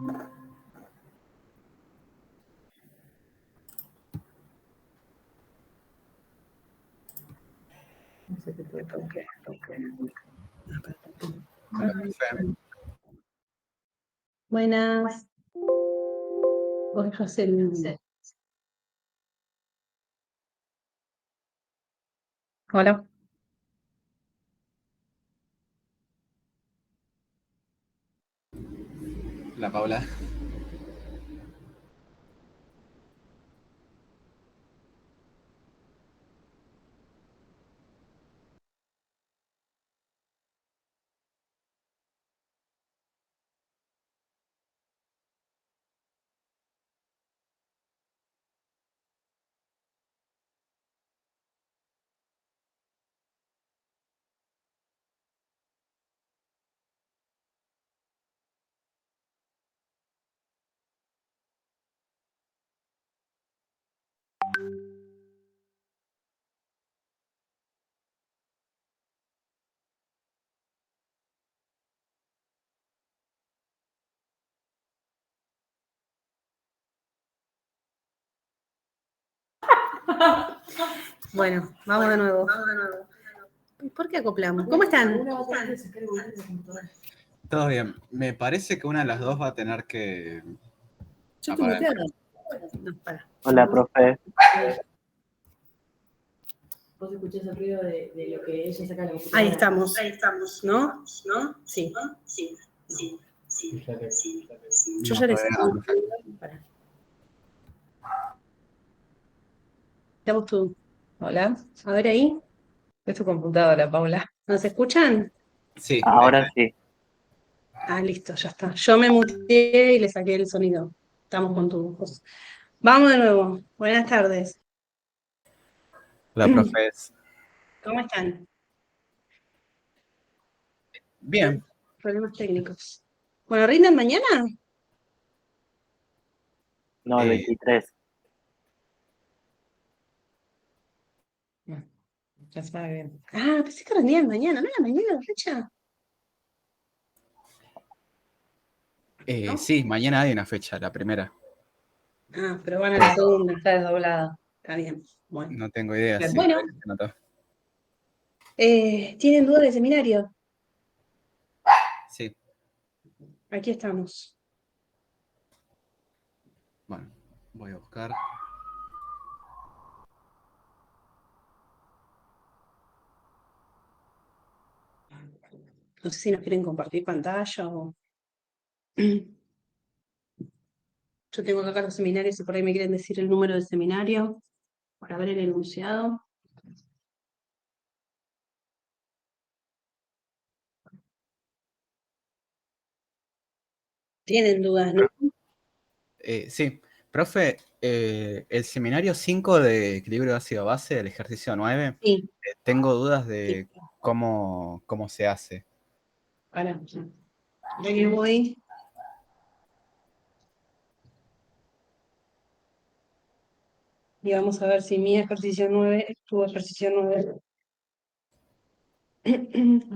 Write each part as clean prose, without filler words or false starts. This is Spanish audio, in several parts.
No sé qué toque. Hola, profe. Buenas. Voy a hacer un... Hola. La Paula. Bueno, vamos de nuevo. ¿Por qué acoplamos? ¿Cómo están? Todo bien. Me parece que una de las dos va a tener que Yo estoy apagar el muteada. No, para. Hola, profe. Vos escuchás el ruido de lo que ella saca la computadora. Ahí estamos. ¿No? Sí. Yo ya No, les todavía saco. no, profe. Para. Estamos tú. Hola, A ver ahí. es tu computadora, Paula. ¿Nos escuchan? Sí, Ahora sí. Ah, listo, ya está. Yo me muteé y le saqué el sonido. Estamos con tu voz. Vamos de nuevo. Buenas tardes. la profe es ¿Cómo están? bien. Problemas técnicos. Bueno, ¿rinden mañana? No, el 23. Ya se va bien. Ah, pensé que rendían mañana. ¿No era mañana la fecha? ¿No? Sí, mañana hay una fecha, la primera. Ah, pero van a la segunda, está desdoblada. Está bien. Bueno. No tengo idea. Sí, Bueno. se notó. ¿Tienen dudas de seminario? Sí, Aquí estamos. bueno, voy a buscar. No sé si nos quieren compartir pantalla o... Yo tengo acá los seminarios y por ahí me quieren decir el número del seminario para ver el enunciado. Tienen dudas, ¿no? Sí, profe, el seminario 5 de equilibrio ácido-base, el ejercicio 9, Sí. tengo dudas Sí. de cómo se hace. Ahora, ahí voy. Y vamos a ver si mi ejercicio 9 es tu ejercicio 9.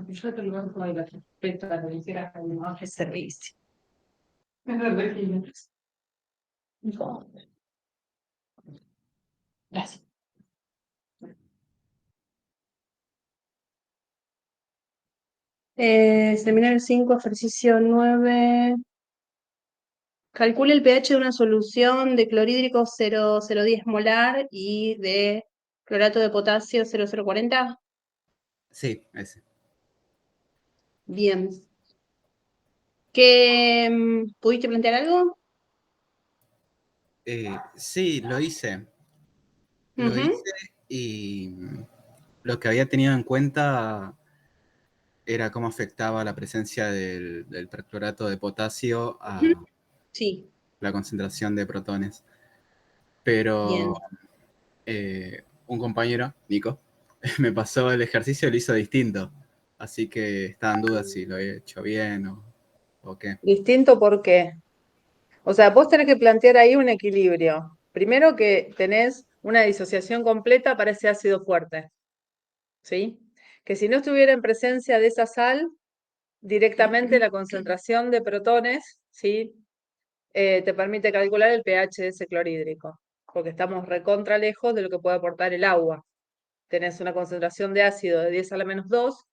Yo te lo mando a la respecto a la policía de servicio. Gracias. Seminario 5, ejercicio 9. Calcule el pH de una solución de clorhídrico 0,010 molar y de clorato de potasio 0,040. Sí, ese. Bien. ¿Pudiste plantear algo? Sí, lo hice. Lo Ujú. hice y lo que había tenido en cuenta era cómo afectaba la presencia del perclorato de potasio a Sí, la concentración de protones. bien. Pero un compañero, Nico, me pasó el ejercicio y lo hizo distinto. Así que estaba en duda si lo había hecho bien o qué. Distinto, ¿por qué? O sea, vos tenés que plantear ahí un equilibrio. Primero que tenés una disociación completa para ese ácido fuerte, ¿sí? Que si no estuviera en presencia de esa sal, directamente la concentración de protones, ¿sí? te permite calcular el pH de ese clorhídrico, porque estamos recontra lejos de lo que puede aportar el agua. Tenés una concentración de ácido de 10 a la menos 2,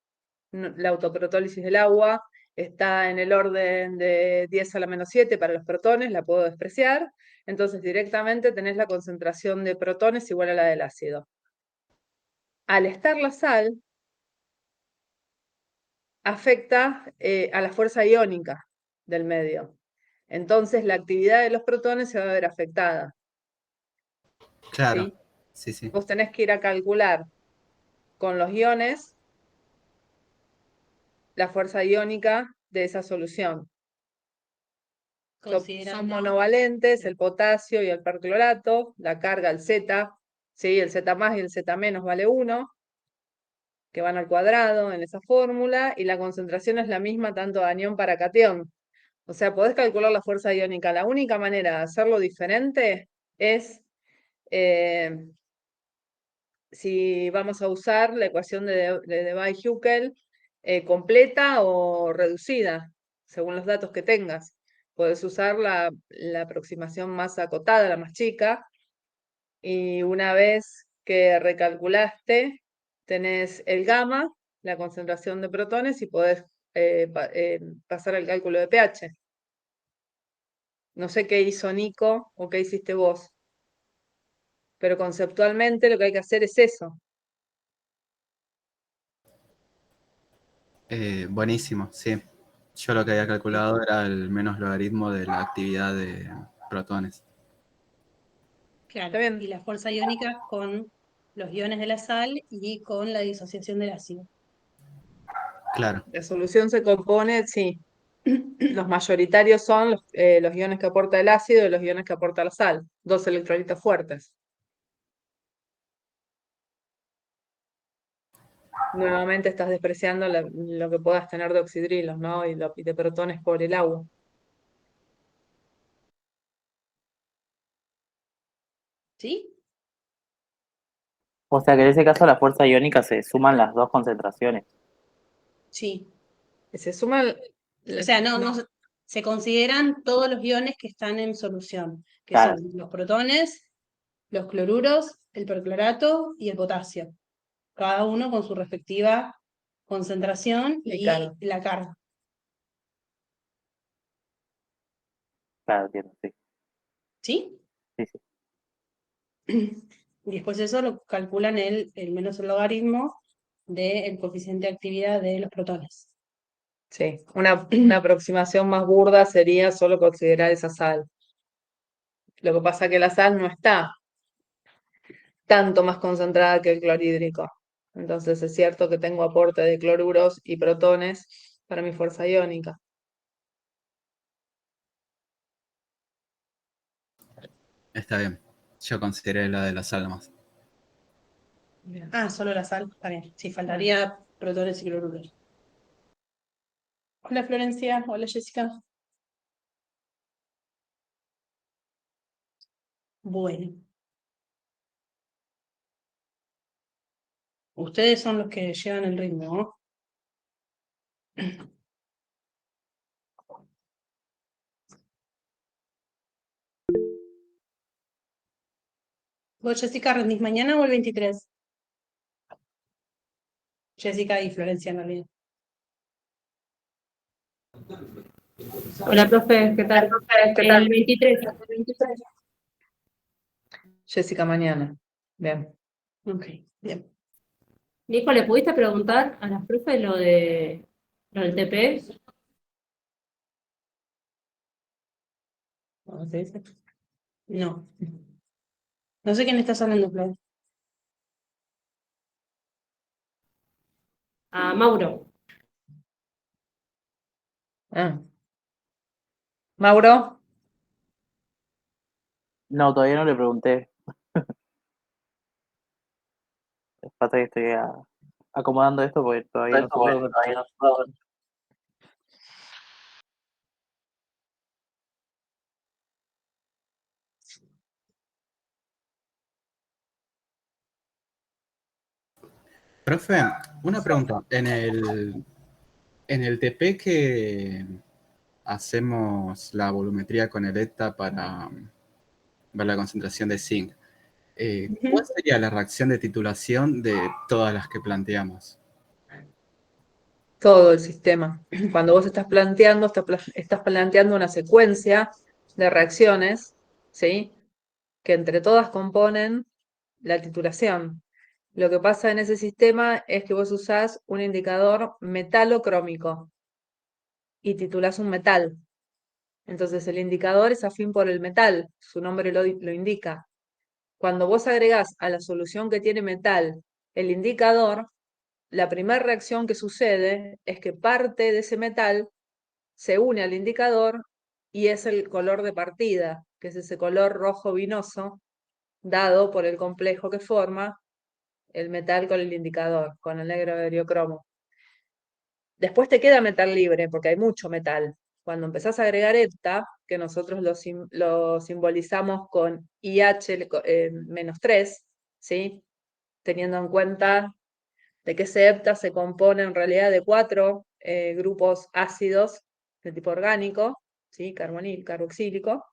la autoprotólisis del agua está en el orden de 10 a la menos 7 para los protones, la puedo despreciar, entonces directamente tenés la concentración de protones igual a la del ácido. Al estar la sal, afecta a la fuerza iónica del medio. Entonces la actividad de los protones se va a ver afectada. Claro, ¿Sí? sí, sí. Vos tenés que ir a calcular con los iones la fuerza iónica de esa solución. Son monovalentes, el potasio y el perclorato, la carga, el Z, ¿sí? El Z más y el Z menos vale 1, que van al cuadrado en esa fórmula, y la concentración es la misma tanto de anión para catión. O sea, podés calcular la fuerza iónica. La única manera de hacerlo diferente es si vamos a usar la ecuación de Debye-Hückel completa o reducida, según los datos que tengas. Podés usar la aproximación más acotada, la más chica, y una vez que recalculaste, tenés el gamma, la concentración de protones, y podés pasar al cálculo de pH. No sé qué hizo Nico o qué hiciste vos, pero conceptualmente lo que hay que hacer es eso. Buenísimo, sí. Yo lo que había calculado era el menos logaritmo de la actividad de protones. Claro, Está bien. y la fuerza iónica con los iones de la sal y con la disociación del ácido. Claro, La solución se compone, sí, los mayoritarios son los iones que aporta el ácido y los iones que aporta la sal, dos electrolitos fuertes. Nuevamente estás despreciando lo que puedas tener de oxidrilos, ¿no? Y de protones por el agua. ¿Sí? O sea que en ese caso a la fuerza iónica se suman las dos concentraciones. Sí. Se suman, O sea, no se consideran todos los iones que están en solución, que Claro. son los protones, los cloruros, el perclorato y el potasio. Cada uno con su respectiva concentración y carga. la carga. Claro, entiendo, sí. ¿Sí? Sí, sí. Y después eso lo calculan el menos el logaritmo del coeficiente de actividad de los protones. Sí, una aproximación más burda sería solo considerar esa sal. Lo que pasa es que la sal no está tanto más concentrada que el clorhídrico. Entonces es cierto que tengo aporte de cloruros y protones para mi fuerza iónica. está bien. Yo consideré la de la sal más. Ah, solo la sal, está bien. Sí, faltaría protones y cloruros. Hola Florencia, hola Jessica. Bueno. Ustedes son los que llevan el ritmo, ¿no? ¿Vos, Jessica, rendís mañana o el 23? Jessica y Florencia en realidad. Hola, profe, ¿qué tal? El 23. Jessica, mañana. Bien. Ok, bien. Nico, ¿le pudiste preguntar a las profes lo del TP? ¿Cómo se dice? No. No sé quién estás hablando, Flor. A Mauro. Ah. Mauro, No, todavía no le pregunté. Pasa que estoy acomodando esto porque todavía no sé. Profe, una pregunta. En el TP hacemos la volumetría con el ETA para ver la concentración de zinc. ¿Cuál sería la reacción de titulación de todas las que planteamos? Todo el sistema. Cuando vos estás planteando, estás planteando una secuencia de reacciones, ¿sí? Que entre todas componen la titulación. Lo que pasa en ese sistema es que vos usás un indicador metalocrómico y titulás un metal. Entonces el indicador es afín por el metal, su nombre lo indica. Cuando vos agregás a la solución que tiene metal el indicador, la primera reacción que sucede es que parte de ese metal se une al indicador y es el color de partida, que es ese color rojo vinoso dado por el complejo que forma el metal con el indicador, con el negro bariocromo. Después te queda metal libre, porque hay mucho metal. Cuando empezás a agregar hepta, que nosotros lo simbolizamos con IH menos 3, ¿sí? Teniendo en cuenta de que ese hepta se compone en realidad de 4 grupos ácidos de tipo orgánico, ¿sí? Carbonil, carboxílico.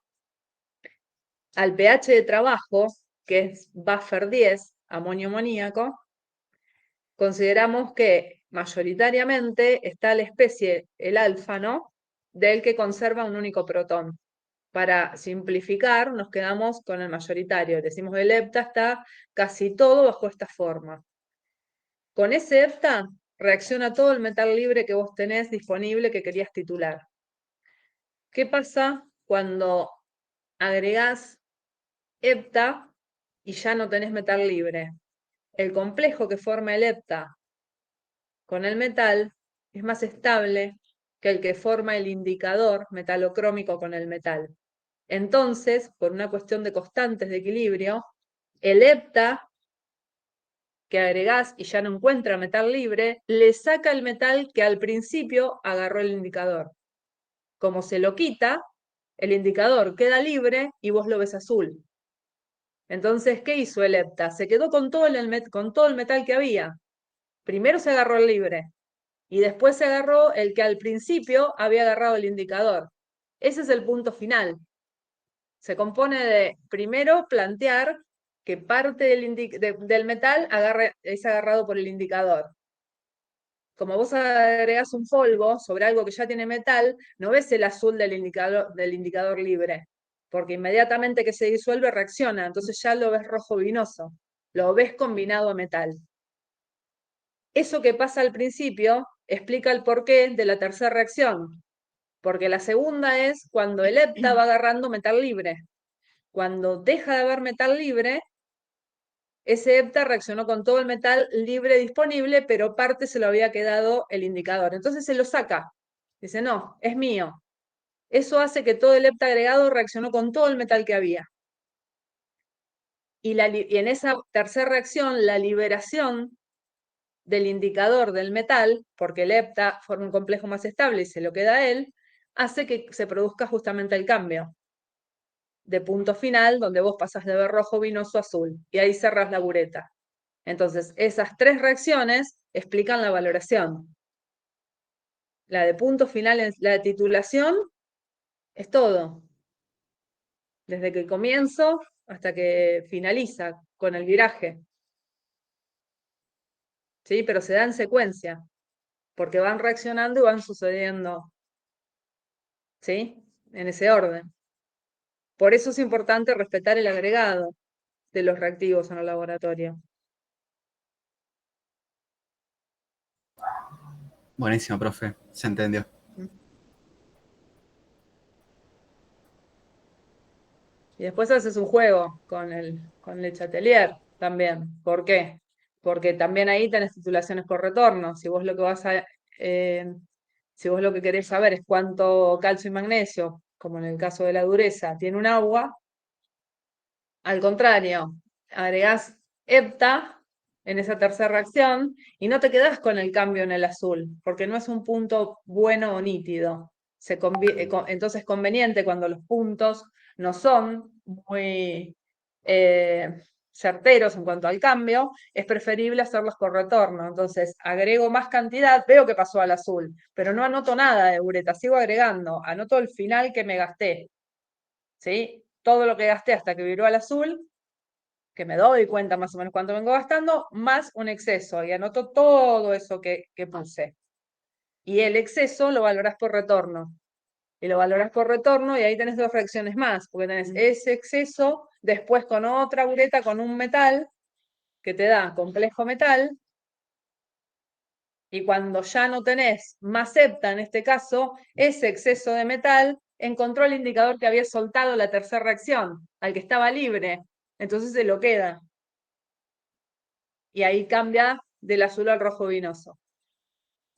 Al pH de trabajo, que es buffer 10, amonio amoníaco, consideramos que mayoritariamente está la especie, el alfano, del que conserva un único protón. Para simplificar, nos quedamos con el mayoritario. Decimos que el hepta está casi todo bajo esta forma. Con ese hepta reacciona todo el metal libre que vos tenés disponible que querías titular. ¿Qué pasa cuando agregás hepta y ya no tenés metal libre? El complejo que forma el hepta con el metal es más estable que el que forma el indicador metalocrómico con el metal. Entonces, por una cuestión de constantes de equilibrio, el hepta que agregás y ya no encuentra metal libre, le saca el metal que al principio agarró el indicador. Como se lo quita, el indicador queda libre y vos lo ves azul. Entonces, ¿qué hizo el hepta? Se quedó con todo el metal que había. Primero se agarró el libre y después se agarró el que al principio había agarrado el indicador. Ese es el punto final. Se compone de, primero, plantear que parte del metal es agarrado por el indicador. Como vos agregás un polvo sobre algo que ya tiene metal, no ves el azul del indicador libre, porque inmediatamente que se disuelve reacciona, entonces ya lo ves rojo vinoso, lo ves combinado a metal. Eso que pasa al principio explica el porqué de la tercera reacción, porque la segunda es cuando el hepta va agarrando metal libre. Cuando deja de haber metal libre, ese hepta reaccionó con todo el metal libre disponible, pero parte se lo había quedado el indicador. Entonces se lo saca. Dice, no, es mío. Eso hace que todo el hepta agregado reaccionó con todo el metal que había. Y en esa tercera reacción, la liberación del indicador del metal, porque el hepta forma un complejo más estable y se lo queda a él, hace que se produzca justamente el cambio de punto final, donde vos pasás de ver rojo vinoso a azul, y ahí cerrás la bureta. Entonces, esas tres reacciones explican la valoración. La de punto final, la de titulación, es todo. Desde que comienzo hasta que finaliza con el viraje. ¿Sí? Pero se da en secuencia, porque van reaccionando y van sucediendo, ¿sí? En ese orden. Por eso es importante respetar el agregado de los reactivos en el laboratorio. Buenísimo, profe. Se entendió. Y después haces un juego con el Chatelier también. ¿Por qué? Porque también ahí tenés titulaciones por retorno. Si vos lo que si vos lo que querés saber es cuánto calcio y magnesio, como en el caso de la dureza, tiene un agua, al contrario, agregás hepta en esa tercera reacción y no te quedás con el cambio en el azul, porque no es un punto bueno o nítido. Entonces es conveniente cuando los puntos no son muy certeros en cuanto al cambio, es preferible hacerlos con retorno. Entonces, agrego más cantidad, veo que pasó al azul, pero no anoto nada de ureta, sigo agregando, anoto el final que me gasté, ¿sí? Todo lo que gasté hasta que viró al azul, que me doy cuenta más o menos cuánto vengo gastando, más un exceso, y anoto todo eso que puse. Y el exceso lo valorás por retorno. Y lo valorás por retorno, y ahí tenés dos fracciones más, porque tenés ese exceso, después con otra ureta, con un metal, que te da complejo metal, y cuando ya no tenés más septa, en este caso, ese exceso de metal encontró el indicador que había soltado la tercera reacción, al que estaba libre, entonces se lo queda. Y ahí cambia del azul al rojo vinoso.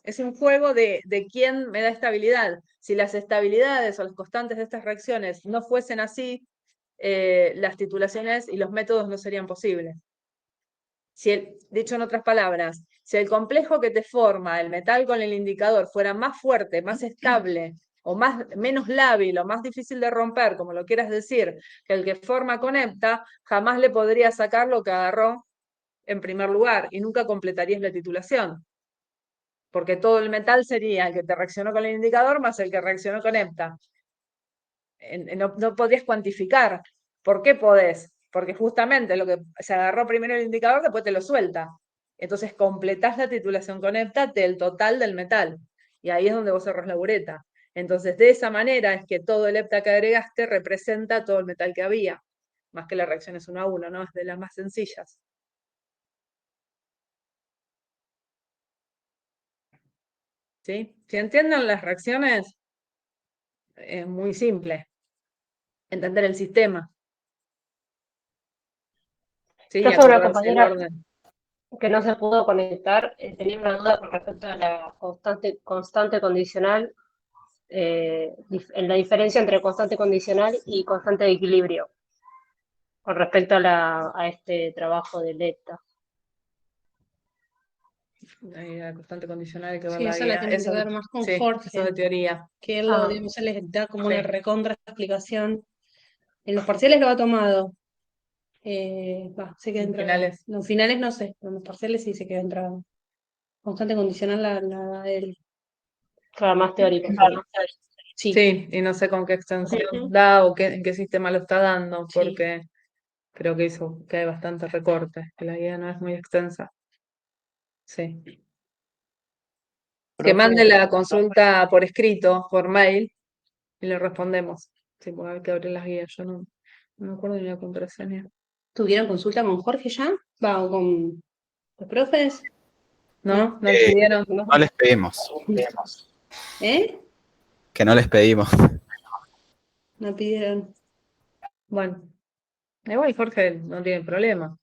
Es un juego de quién me da estabilidad. Si las estabilidades o las constantes de estas reacciones no fuesen así, las titulaciones y los métodos no serían posibles. Dicho en otras palabras, si el complejo que te forma el metal con el indicador fuera más fuerte, más estable, o menos lábil o más difícil de romper, como lo quieras decir, que el que forma con hepta, jamás le podría sacar lo que agarró en primer lugar y nunca completarías la titulación. Porque todo el metal sería el que te reaccionó con el indicador más el que reaccionó con hepta. No podrías cuantificar. ¿Por qué podés? Porque justamente lo que se agarró primero el indicador, después te lo suelta. Entonces completás la titulación con hepta del total del metal. Y ahí es donde vos cerrás la bureta. Entonces, de esa manera es que todo el hepta que agregaste representa todo el metal que había. Más que la reacción es 1 a 1, ¿no? Es de las más sencillas. ¿Sí? Si entienden las reacciones, es muy simple. Entender el sistema. Sí, Yo sobre una acordarse del compañera orden. que no se pudo conectar, tenía una duda con respecto a la constante condicional, en la diferencia entre constante condicional y constante de equilibrio, con respecto a este trabajo de Letta. La constante condicional que ver Sí, la esa la guía. tienen que Eso, ver más con sí, Jorge, eso de teoría. que él, digamos, él les da como una Sí. recontra explicación. En los parciales lo ha tomado. Se queda En entrado. finales. Los finales no sé, pero en los parciales sí se queda entrado. Constante condicional la da él. Claro, más teórico. Sí. Sí, y no sé con qué extensión Ujú. da o en qué sistema lo está dando, Sí. porque creo que hizo que hay bastante recorte, que la guía no es muy extensa. Sí. Que mande la consulta por escrito, por mail, y le respondemos. Sí, porque hay que abrir las guías. Yo no me acuerdo ni la contraseña. ¿Tuvieron consulta con Jorge ya? ¿Va, o con los profes? ¿No? ¿No pidieron? ¿No? No les pedimos. ¿Eh? Que no les pedimos. No pidieron. Bueno, igual Jorge no tiene problema.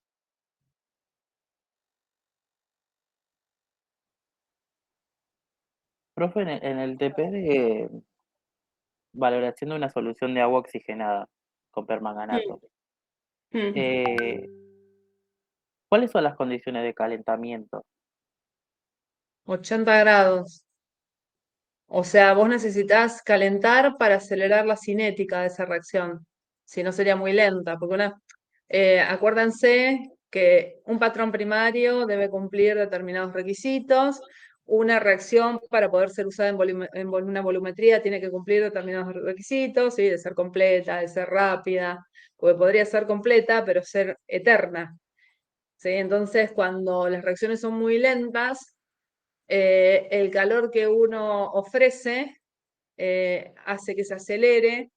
Profe, en el TP de valoración de una solución de agua oxigenada con permanganato, eh, ¿cuáles son las condiciones de calentamiento? 80 grados. O sea, vos necesitas calentar para acelerar la cinética de esa reacción. Si no, sería muy lenta. Porque acuérdense que un patrón primario debe cumplir determinados requisitos. Una reacción para poder ser usada en una volumetría tiene que cumplir determinados requisitos, ¿sí? De ser completa, de ser rápida, porque podría ser completa, pero ser eterna. ¿Sí? Entonces, cuando las reacciones son muy lentas, el calor que uno ofrece hace que se acelere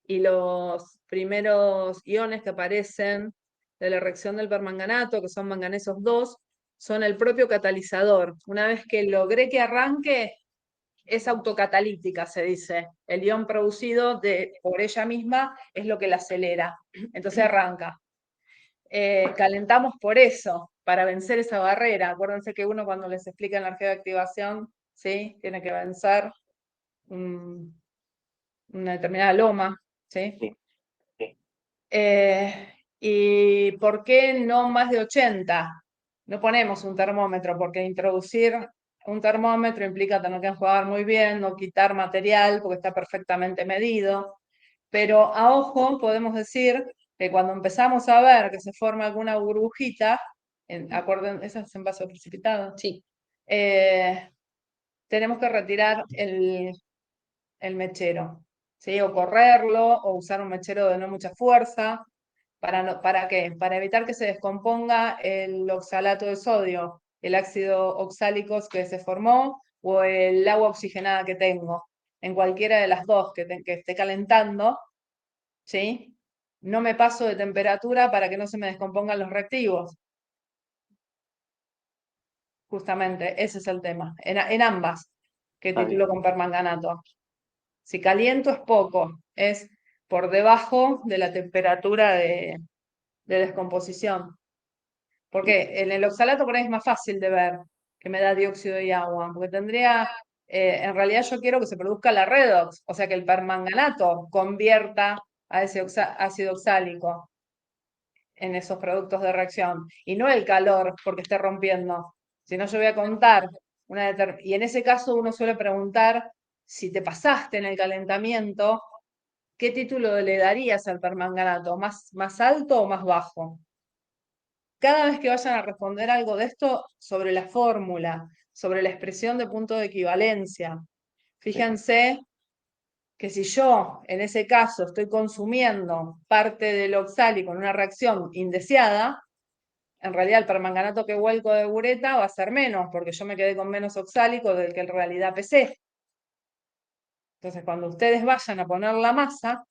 y los primeros iones que aparecen de la reacción del permanganato, que son manganesos 2, son el propio catalizador. Una vez que logré que arranque, es autocatalítica, se dice. El ion producido por ella misma es lo que la acelera. Entonces arranca. Calentamos por eso, para vencer esa barrera. Acuérdense que uno cuando les explica en la arqueo de activación, ¿sí? Tiene que vencer una determinada loma, ¿sí? Sí. ¿Y por qué no más de 80? No ponemos un termómetro, porque introducir un termómetro implica tener que enjuagar muy bien, no quitar material, porque está perfectamente medido. Pero a ojo podemos decir que cuando empezamos a ver que se forma alguna burbujita, acuerden, esas es en vaso precipitado, Sí. tenemos que retirar el mechero, ¿sí? O correrlo, o usar un mechero de no mucha fuerza. ¿Para qué? Para evitar que se descomponga el oxalato de sodio, el ácido oxálico que se formó, o el agua oxigenada que tengo. En cualquiera de las dos que esté calentando, ¿sí? No me paso de temperatura para que no se me descompongan los reactivos. Justamente, ese es el tema. En ambas, que Está titulo con permanganato. Si caliento es poco, es por debajo de la temperatura de descomposición. Porque en el oxalato por ahí es más fácil de ver que me da dióxido de agua, porque tendría, en realidad yo quiero que se produzca la redox, o sea que el permanganato convierta a ese ácido oxálico en esos productos de reacción, y no el calor porque esté rompiendo. Si no, yo voy a contar y en ese caso uno suele preguntar si te pasaste en el calentamiento, ¿qué título le darías al permanganato? ¿Más alto o más bajo? Cada vez que vayan a responder algo de esto sobre la fórmula, sobre la expresión de punto de equivalencia, fíjense que si yo en ese caso estoy consumiendo parte del oxálico en una reacción indeseada, en realidad el permanganato que vuelco de bureta va a ser menos, porque yo me quedé con menos oxálico del que en realidad pesé. Entonces, cuando ustedes vayan a poner la masa,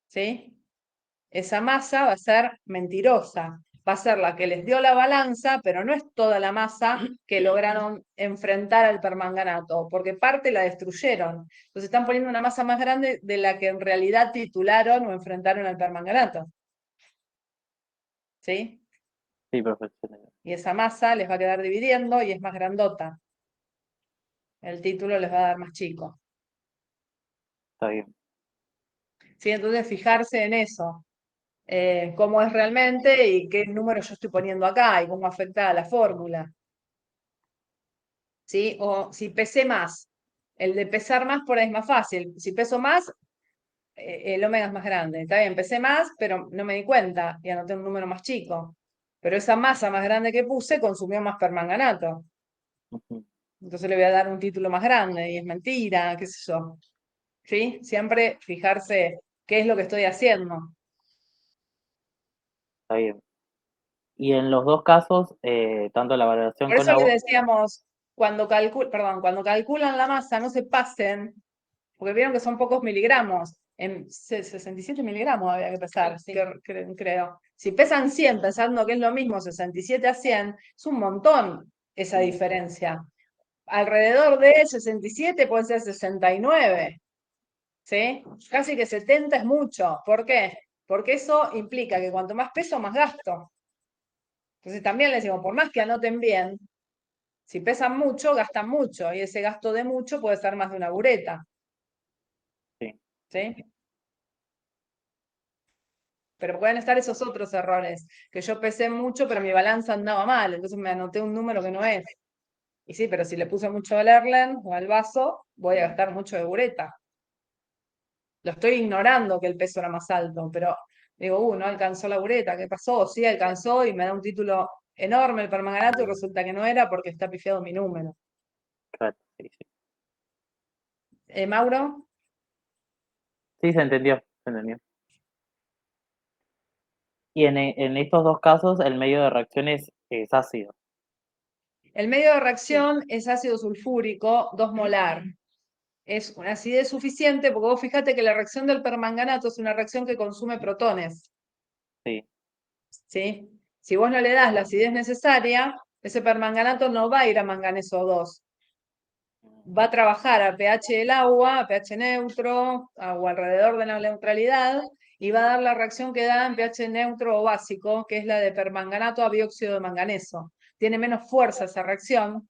¿sí? Esa masa va a ser mentirosa, va a ser la que les dio la balanza, pero no es toda la masa que lograron enfrentar al permanganato, porque parte la destruyeron. Entonces están poniendo una masa más grande de la que en realidad titularon o enfrentaron al permanganato. ¿Sí? Sí, profesor. Y esa masa les va a quedar dividiendo y es más grandota. El título les va a dar más chico. Está bien. ¿Sí? Entonces fijarse en eso. Cómo es realmente y qué número yo estoy poniendo acá y cómo afecta a la fórmula. ¿Sí? O si pesé más, el de pesar más por ahí es más fácil. Si peso más, el omega es más grande. Está bien, pesé más, pero no me di cuenta y anoté un número más chico. Pero esa masa más grande que puse consumió más permanganato. Ujú. Entonces le voy a dar un título más grande y es mentira, qué sé yo. ¿Sí? Siempre fijarse qué es lo que estoy haciendo. Está bien. Y en los dos casos, tanto la valoración Por con eso agua. les decíamos, cuando calculan la masa, no se pasen, porque vieron que son pocos miligramos. En 67 miligramos había que pesar, Sí. creo. Si pesan 100, pensando que es lo mismo 67 a 100, es un montón esa diferencia. Alrededor de 67 puede ser 69. ¿Sí? Casi que 70 es mucho. ¿Por qué? Porque eso implica que cuanto más peso, más gasto. Entonces también les digo, por más que anoten bien, si pesan mucho, gastan mucho, y ese gasto de mucho puede ser más de una bureta. Sí. ¿Sí? Pero pueden estar esos otros errores, que yo pesé mucho, pero mi balanza andaba mal, entonces me anoté un número que no es. Y sí, pero si le puse mucho al Erlen o al vaso, voy a gastar mucho de bureta. Lo estoy ignorando que el peso era más alto, pero digo, no alcanzó la bureta, ¿qué pasó? Sí, alcanzó y me da un título enorme el permanganato y resulta que no era porque está pifiado mi número. Claro, sí, sí. Mauro, Sí, se entendió, se entendió. Y en estos dos casos, el medio de reacción es ácido. el medio de reacción es ácido sulfúrico 2 molar. Es una acidez suficiente porque vos fíjate que la reacción del permanganato es una reacción que consume protones. Sí. ¿Sí? Si vos no le das la acidez necesaria, ese permanganato no va a ir a manganeso 2. Va a trabajar a pH del agua, a pH neutro, o alrededor de la neutralidad, y va a dar la reacción que da en pH neutro o básico, que es la de permanganato a dióxido de manganeso. Tiene menos fuerza esa reacción,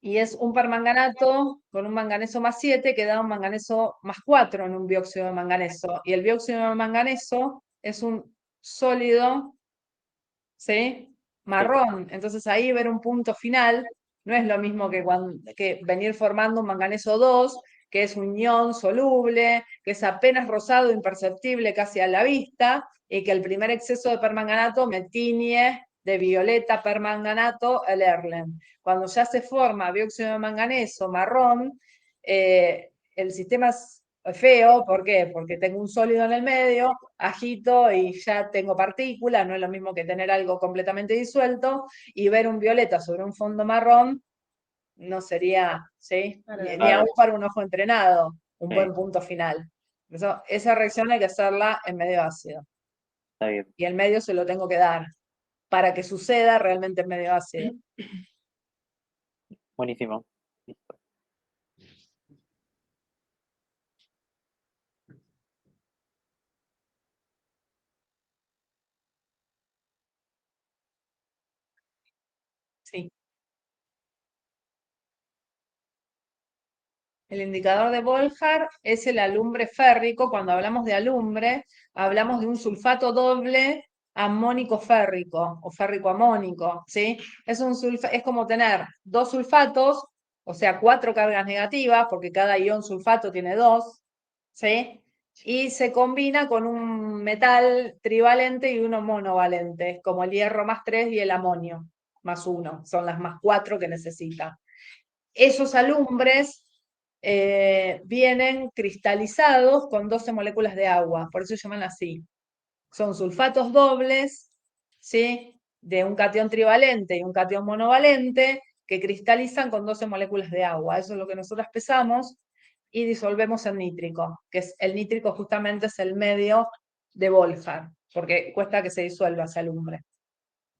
y es un permanganato con un manganeso más 7 que da un manganeso más 4 en un dióxido de manganeso. Y el dióxido de manganeso es un sólido, ¿sí? Marrón. Entonces ahí ver un punto final no es lo mismo que venir formando un manganeso 2, que es un ion soluble, que es apenas rosado, imperceptible casi a la vista, y que el primer exceso de permanganato me tiñe de violeta permanganato el Erlen. Cuando ya se forma dióxido de manganeso marrón, el sistema es feo. ¿Por qué? Porque tengo un sólido en el medio, agito y ya tengo partículas, no es lo mismo que tener algo completamente disuelto, y ver un violeta sobre un fondo marrón no sería, ¿sí? Ni aún para un ojo entrenado, un buen punto final. Esa reacción hay que hacerla en medio ácido. Está bien. Y el medio se lo tengo que dar para que suceda realmente en medio ácido. Buenísimo. Sí. El indicador de Volhard es el alumbre férrico. Cuando hablamos de alumbre, hablamos de un sulfato doble amónico férrico o férrico amónico, ¿sí? Es como tener dos sulfatos, o sea, 4 cargas negativas, porque cada ion sulfato tiene 2, ¿sí? Y se combina con un metal trivalente y uno monovalente, como el hierro más 3 y el amonio más 1, son las más 4 que necesita. Esos alumbres vienen cristalizados con 12 moléculas de agua, por eso se llaman así. Son sulfatos dobles, ¿sí? De un catión trivalente y un catión monovalente que cristalizan con 12 moléculas de agua. Eso es lo que nosotros pesamos y disolvemos en nítrico, que es el nítrico justamente es el medio de Volhard, porque cuesta que se disuelva ese alumbre.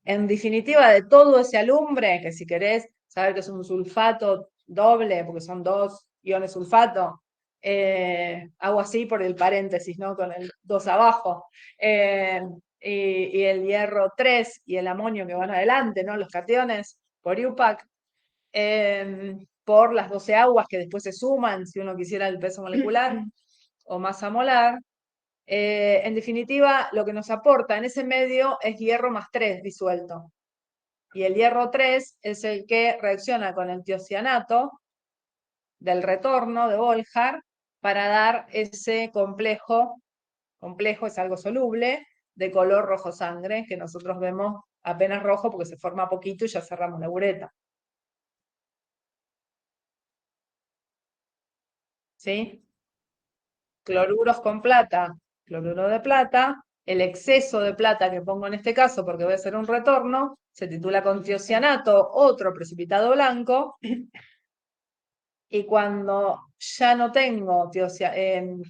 En definitiva, de todo ese alumbre, que si querés saber que es un sulfato doble, porque son 2 iones sulfato, hago así por el paréntesis, ¿no? Con el 2 abajo, y el hierro 3 y el amonio que van adelante, ¿no? Los cationes, por IUPAC, por las 12 aguas que después se suman, si uno quisiera el peso molecular o masa molar. En definitiva, lo que nos aporta en ese medio es hierro más 3 disuelto. Y el hierro 3 es el que reacciona con el tiocianato del retorno de Volhard para dar ese complejo es algo soluble, de color rojo sangre, que nosotros vemos apenas rojo porque se forma poquito y ya cerramos la bureta. ¿Sí? Cloruros con plata, cloruro de plata, el exceso de plata que pongo en este caso, porque voy a hacer un retorno, se titula con tiocianato, otro precipitado blanco, y cuando ya no tengo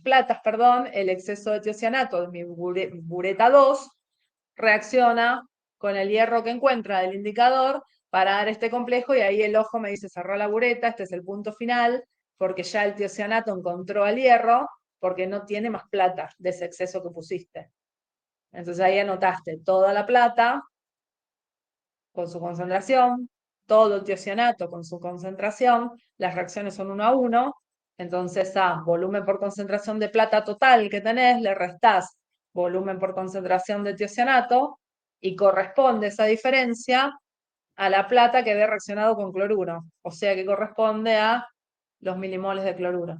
platas, el exceso de tiocianato de mi bureta 2 reacciona con el hierro que encuentra del indicador para dar este complejo, y ahí el ojo me dice cerró la bureta, este es el punto final, porque ya el tiocianato encontró al hierro, porque no tiene más plata de ese exceso que pusiste. Entonces ahí anotaste toda la plata con su concentración, todo el tiocianato con su concentración, las reacciones son 1 a 1, entonces a volumen por concentración de plata total que tenés, le restás volumen por concentración de tiocianato, y corresponde esa diferencia a la plata que había reaccionado con cloruro, o sea que corresponde a los milimoles de cloruro.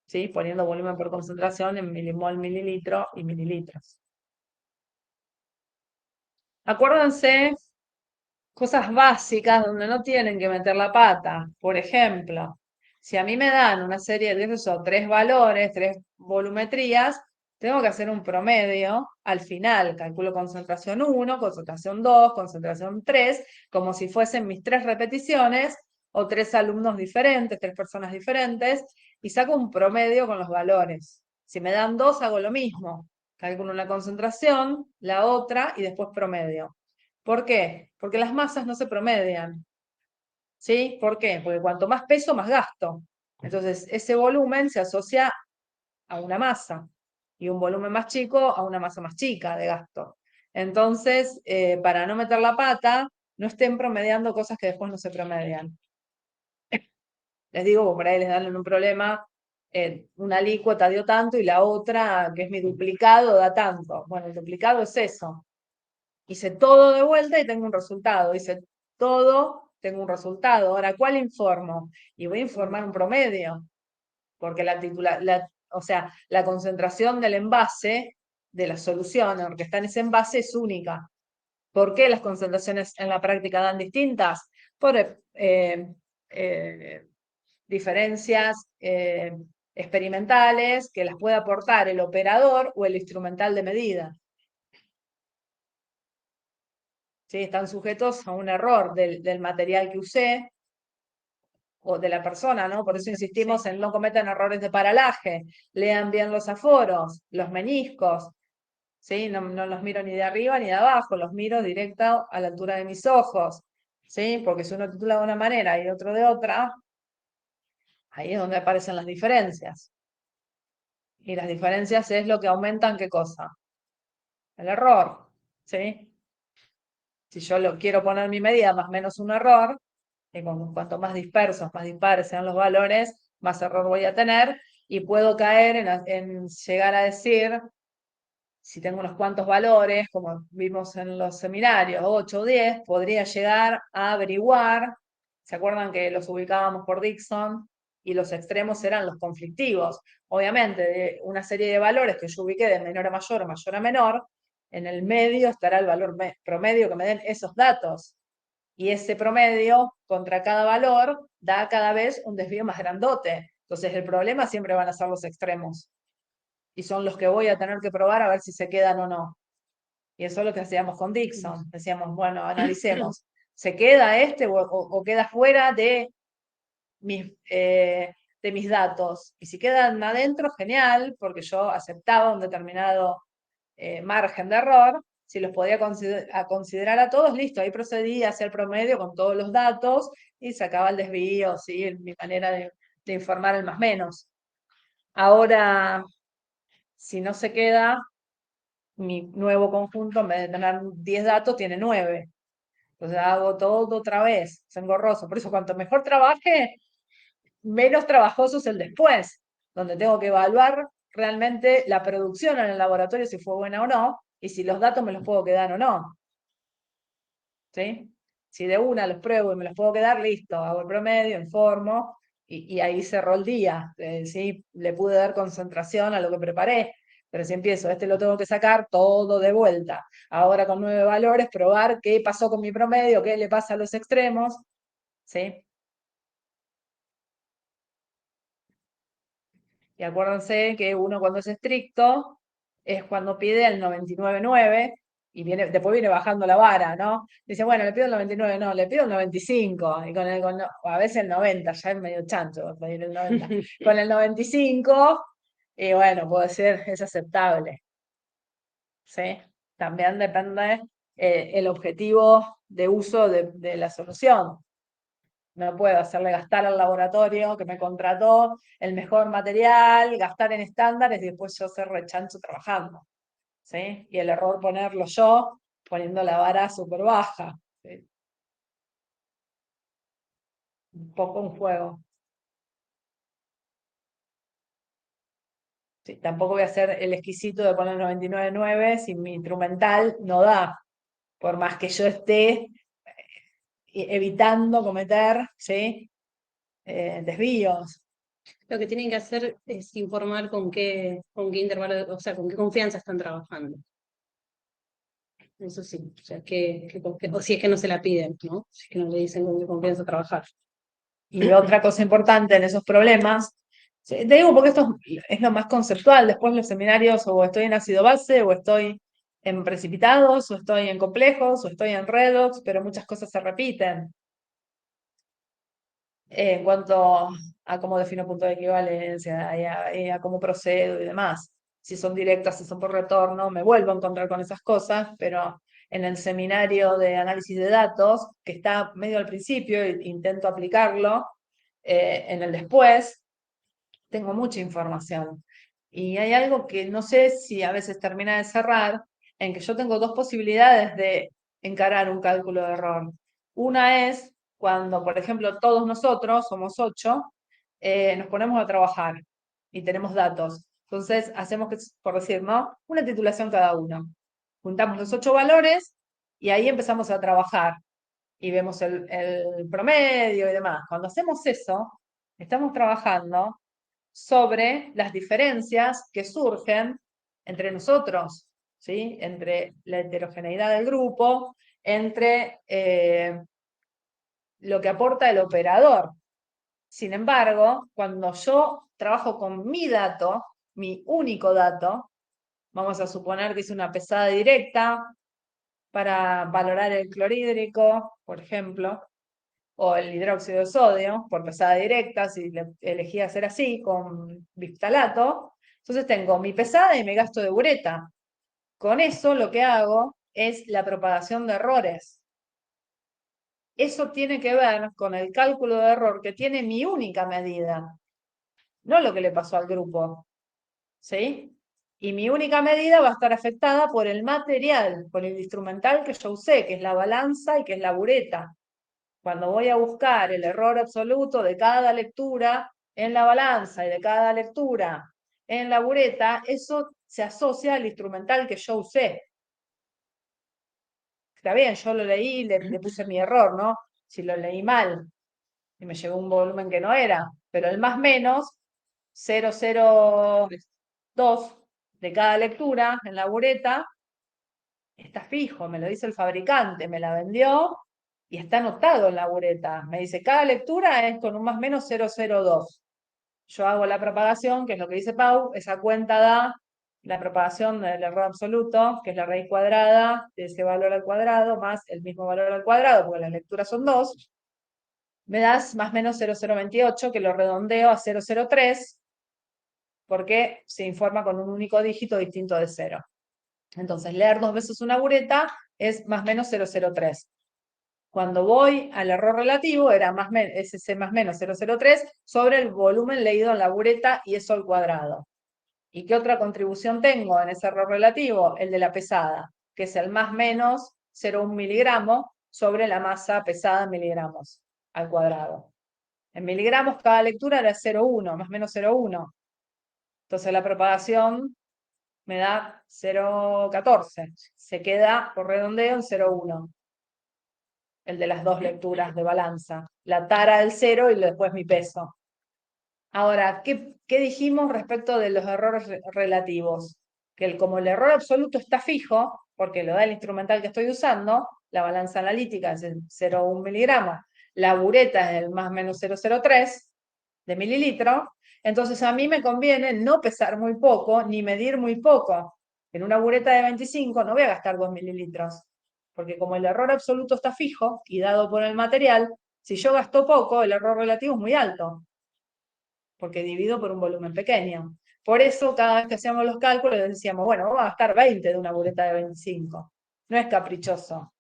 ¿Sí? Poniendo volumen por concentración en milimol, mililitro y mililitros. Acuérdense cosas básicas donde no tienen que meter la pata. Por ejemplo, si a mí me dan una serie de esos 3 valores, 3 volumetrías, tengo que hacer un promedio al final. Calculo concentración 1, concentración 2, concentración 3, como si fuesen mis 3 repeticiones o 3 alumnos diferentes, 3 personas diferentes, y saco un promedio con los valores. Si me dan 2, hago lo mismo. Calculo una concentración, la otra y después promedio. ¿Por qué? Porque las masas no se promedian. ¿Sí? ¿Por qué? Porque cuanto más peso, más gasto. Entonces, ese volumen se asocia a una masa y un volumen más chico a una masa más chica de gasto. Entonces, para no meter la pata, no estén promediando cosas que después no se promedian. Les digo, por ahí les dan un problema, una alícuota dio tanto y la otra, que es mi duplicado, da tanto. Bueno, el duplicado es eso. Hice todo de vuelta y tengo un resultado. Hice todo tengo un resultado. Ahora, ¿cuál informo? Y voy a informar un promedio, porque o sea, la concentración del envase, de la solución, porque está en ese envase, es única. ¿Por qué las concentraciones en la práctica dan distintas? Por diferencias experimentales que las puede aportar el operador o el instrumental de medida. ¿Sí? Están sujetos a un error del material que usé o de la persona, ¿no? Por eso insistimos en no cometan errores de paralaje, lean bien los aforos, los meniscos, ¿sí? No los miro ni de arriba ni de abajo, los miro directo a la altura de mis ojos, ¿sí? Porque si uno titula de una manera y otro de otra, ahí es donde aparecen las diferencias. Y las diferencias es lo que aumentan, ¿qué cosa? El error, ¿sí? Si yo quiero poner mi medida más o menos un error, y cuanto más dispersos, más dispares sean los valores, más error voy a tener, y puedo caer en llegar a decir, si tengo unos cuantos valores, como vimos en los seminarios, 8 o 10, podría llegar a averiguar, ¿se acuerdan que los ubicábamos por Dixon? Y los extremos eran los conflictivos. Obviamente, de una serie de valores que yo ubiqué de menor a mayor, mayor a menor, en el medio estará el valor promedio que me den esos datos. Y ese promedio contra cada valor da cada vez un desvío más grandote. Entonces el problema siempre van a ser los extremos. Y son los que voy a tener que probar a ver si se quedan o no. Y eso es lo que hacíamos con Dixon. Decíamos, bueno, analicemos. ¿Se queda este o queda fuera de mis datos? Y si quedan adentro, genial, porque yo aceptaba un determinado margen de error. Si los podía considerar a todos, listo, ahí procedí a hacer promedio con todos los datos y sacaba el desvío, ¿sí? Mi manera de informar el más menos. Ahora, si no se queda, mi nuevo conjunto, en vez de tener 10 datos, tiene 9. Entonces hago todo otra vez, es engorroso. Por eso, cuanto mejor trabaje, menos trabajoso es el después, donde tengo que evaluar realmente la producción en el laboratorio, si fue buena o no, y si los datos me los puedo quedar o no. ¿Sí? Si de una los pruebo y me los puedo quedar, listo, hago el promedio, informo, y ahí cerró el día. ¿Sí? Le pude dar concentración a lo que preparé. Pero si empiezo, lo tengo que sacar todo de vuelta. Ahora con 9 valores, probar qué pasó con mi promedio, qué le pasa a los extremos. ¿Sí? Y acuérdense que uno cuando es estricto es cuando pide el 99.9 y después viene bajando la vara, ¿no? Dice, bueno, le pido el 99, no, le pido el 95, y a veces el 90, ya es medio chancho pedir el 90. Con el 95, y bueno, puede ser, es aceptable. ¿Sí? También depende el objetivo de uso de la solución. No puedo hacerle gastar al laboratorio que me contrató el mejor material, gastar en estándares y después yo ser rechancho trabajando. ¿Sí? Y el error ponerlo yo, poniendo la vara súper baja. ¿Sí? Un poco un juego. Sí, tampoco voy a hacer el exquisito de poner 99.9 si mi instrumental no da. Por más que yo esté evitando cometer, ¿sí? Desvíos. Lo que tienen que hacer es informar con qué intervalo, o sea, con qué confianza están trabajando. Eso sí, o sea, o si es que no se la piden, ¿no? Si es que no le dicen con qué confianza trabajar. Y otra cosa importante en esos problemas, te digo porque esto es lo más conceptual, después los seminarios o estoy en ácido base, o estoy en precipitados, o estoy en complejos, o estoy en redox, pero muchas cosas se repiten. En cuanto a cómo defino punto de equivalencia, y a cómo procedo y demás. Si son directas, si son por retorno, me vuelvo a encontrar con esas cosas, pero en el seminario de análisis de datos, que está medio al principio, e intento aplicarlo, en el después, tengo mucha información. Y hay algo que no sé si a veces termina de cerrar, en que yo tengo dos posibilidades de encarar un cálculo de error. Una es cuando, por ejemplo, todos nosotros, somos 8, nos ponemos a trabajar y tenemos datos. Entonces, hacemos, por decir, ¿no? Una titulación cada uno. Juntamos los 8 valores y ahí empezamos a trabajar. y vemos el promedio y demás. Cuando hacemos eso, estamos trabajando sobre las diferencias que surgen entre nosotros, ¿sí? Entre la heterogeneidad del grupo, entre lo que aporta el operador. Sin embargo, cuando yo trabajo con mi dato, mi único dato, vamos a suponer que es una pesada directa para valorar el clorhídrico, por ejemplo, o el hidróxido de sodio, por pesada directa, si elegí hacer así, con biftalato. Entonces tengo mi pesada y mi gasto de bureta. Con eso lo que hago es la propagación de errores. Eso tiene que ver con el cálculo de error que tiene mi única medida, no lo que le pasó al grupo. ¿Sí? Y mi única medida va a estar afectada por el material, por el instrumental que yo usé, que es la balanza y que es la bureta. Cuando voy a buscar el error absoluto de cada lectura en la balanza y de cada lectura en la bureta, eso se asocia al instrumental que yo usé. Está bien, yo lo leí, le puse mi error, ¿no? Si lo leí mal y me llegó un volumen que no era, pero el más menos 0,02 de cada lectura en la bureta está fijo, me lo dice el fabricante, me la vendió y está anotado en la bureta. Me dice, cada lectura es con un más menos 0,02. Yo hago la propagación, que es lo que dice Pau, esa cuenta da la propagación del error absoluto, que es la raíz cuadrada de ese valor al cuadrado, más el mismo valor al cuadrado, porque las lecturas son 2, me das más menos 0,028, que lo redondeo a 0,03, porque se informa con un único dígito distinto de 0. Entonces, leer 2 veces una bureta es más menos 0,03. Cuando voy al error relativo, era es ese más menos 0,03 sobre el volumen leído en la bureta y eso al cuadrado. ¿Y qué otra contribución tengo en ese error relativo? El de la pesada, que es el más menos 0,1 miligramo sobre la masa pesada en miligramos al cuadrado. En miligramos cada lectura era 0,1, más menos 0,1. Entonces la propagación me da 0,14. Se queda por redondeo en 0,1. El de las dos lecturas de balanza. La tara del 0 y después mi peso. Ahora, ¿qué dijimos respecto de los errores relativos? Que como el error absoluto está fijo, porque lo da el instrumental que estoy usando, la balanza analítica es el 0,1 miligramos, la bureta es el más menos 0,03 de mililitro, entonces a mí me conviene no pesar muy poco, ni medir muy poco. En una bureta de 25 no voy a gastar 2 mililitros, porque como el error absoluto está fijo y dado por el material, si yo gasto poco, el error relativo es muy alto, porque divido por un volumen pequeño. Por eso, cada vez que hacíamos los cálculos, decíamos, bueno, vamos a gastar 20 de una bureta de 25. No es caprichoso.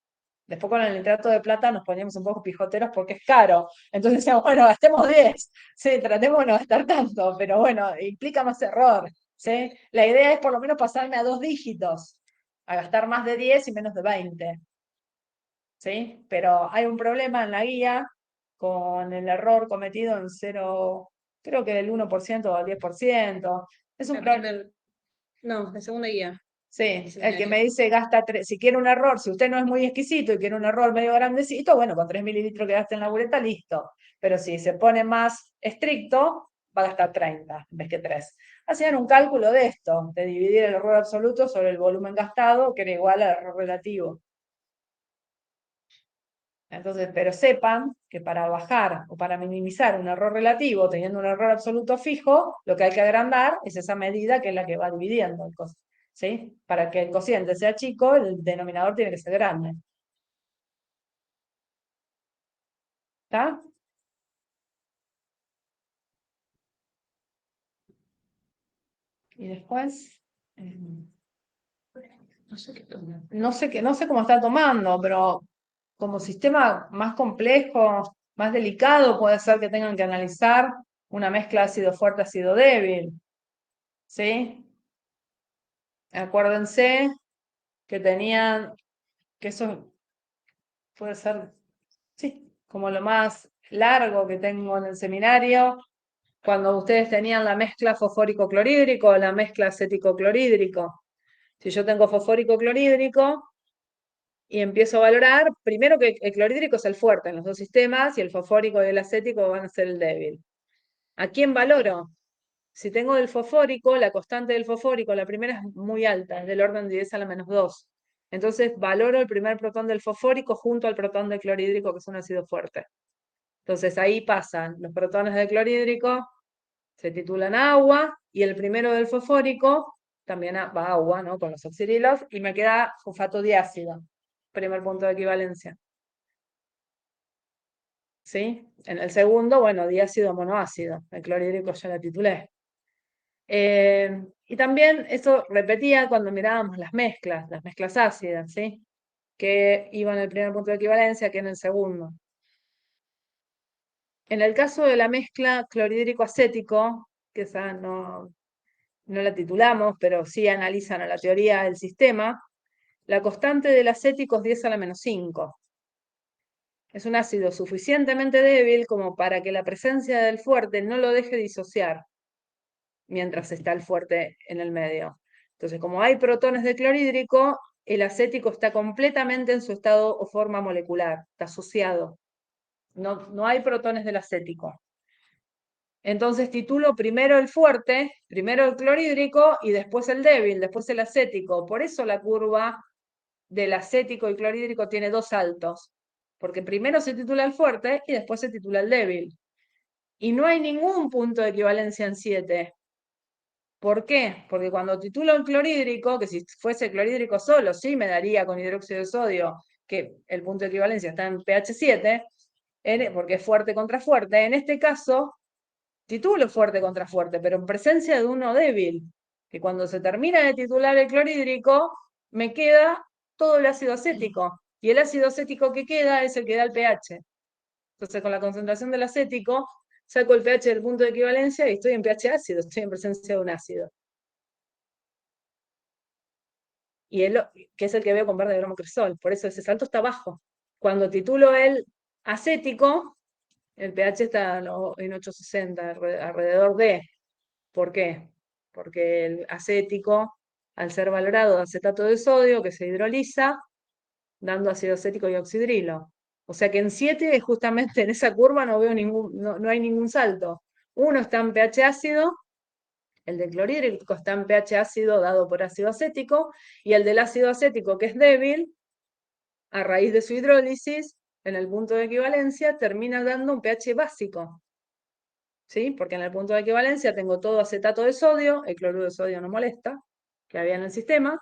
Después con el nitrato de plata nos poníamos un poco pijoteros porque es caro. Entonces decíamos, bueno, gastemos 10. Sí, tratemos de no gastar tanto, pero bueno, implica más error. ¿Sí? La idea es por lo menos pasarme a 2 dígitos, a gastar más de 10 y menos de 20. ¿Sí? Pero hay un problema en la guía con el error cometido en 0, creo que del 1% al 10%. Es un problema. No, de segunda guía. Sí, el que me dice gasta 3, si quiere un error, si usted no es muy exquisito y quiere un error medio grandecito, bueno, con 3 mililitros que gaste en la bureta, listo. Pero si se pone más estricto, va a gastar 30 en vez que 3. Hacían un cálculo de esto, de dividir el error absoluto sobre el volumen gastado, que era igual al error relativo. Entonces, pero sepan que para bajar o para minimizar un error relativo teniendo un error absoluto fijo, lo que hay que agrandar es esa medida que es la que va dividiendo el cociente. ¿Sí? Para que el cociente sea chico, el denominador tiene que ser grande. ¿Está? Y después, no sé cómo está tomando, pero como sistema más complejo, más delicado, puede ser que tengan que analizar una mezcla ácido fuerte, ácido débil. ¿Sí? Acuérdense que tenían, que eso puede ser, sí, como lo más largo que tengo en el seminario, cuando ustedes tenían la mezcla fosfórico clorhídrico o la mezcla acético clorhídrico. Si yo tengo fosfórico clorhídrico, y empiezo a valorar, primero que el clorhídrico es el fuerte en los dos sistemas y el fosfórico y el acético van a ser el débil. ¿A quién valoro? Si tengo del fosfórico, la constante del fosfórico, la primera es muy alta, es del orden de 10 a la menos 2. Entonces valoro el primer protón del fosfórico junto al protón del clorhídrico, que es un ácido fuerte. Entonces ahí pasan los protones del clorhídrico, se titulan agua, y el primero del fosfórico también va a agua, ¿no? Con los oxidrilos, y me queda fosfato diácido, primer punto de equivalencia. ¿Sí? En el segundo, bueno, diácido monoácido, el clorhídrico ya la titulé. Y también eso repetía cuando mirábamos las mezclas ácidas, ¿sí? Que iban en el primer punto de equivalencia, que en el segundo. En el caso de la mezcla clorhídrico-acético, que esa no la titulamos, pero sí analizan a la teoría del sistema, la constante del acético es 10 a la menos 5. Es un ácido suficientemente débil como para que la presencia del fuerte no lo deje disociar mientras está el fuerte en el medio. Entonces, como hay protones de clorhídrico, el acético está completamente en su estado o forma molecular, está asociado. No hay protones del acético. Entonces titulo primero el fuerte, primero el clorhídrico y después el débil, después el acético. Por eso la curva del acético y clorhídrico tiene dos saltos, porque primero se titula el fuerte y después se titula el débil. Y no hay ningún punto de equivalencia en 7. ¿Por qué? Porque cuando titulo el clorhídrico, que si fuese clorhídrico solo, sí me daría con hidróxido de sodio, que el punto de equivalencia está en pH 7, porque es fuerte contra fuerte. En este caso, titulo fuerte contra fuerte, pero en presencia de uno débil, que cuando se termina de titular el clorhídrico, me queda todo el ácido acético, y el ácido acético que queda es el que da el pH. Entonces, con la concentración del acético, saco el pH del punto de equivalencia y estoy en pH ácido, estoy en presencia de un ácido. Y que es el que veo con verde bromocresol, por eso ese salto está bajo. Cuando titulo el acético, el pH está en 860, alrededor de. ¿Por qué? Porque el acético, al ser valorado de acetato de sodio, que se hidroliza, dando ácido acético y oxidrilo. O sea que en 7, justamente en esa curva, no veo no hay ningún salto. Uno está en pH ácido, el de clorhídrico está en pH ácido dado por ácido acético, y el del ácido acético, que es débil, a raíz de su hidrólisis, en el punto de equivalencia, termina dando un pH básico. ¿Sí? Porque en el punto de equivalencia tengo todo acetato de sodio, el cloruro de sodio no molesta, que había en el sistema,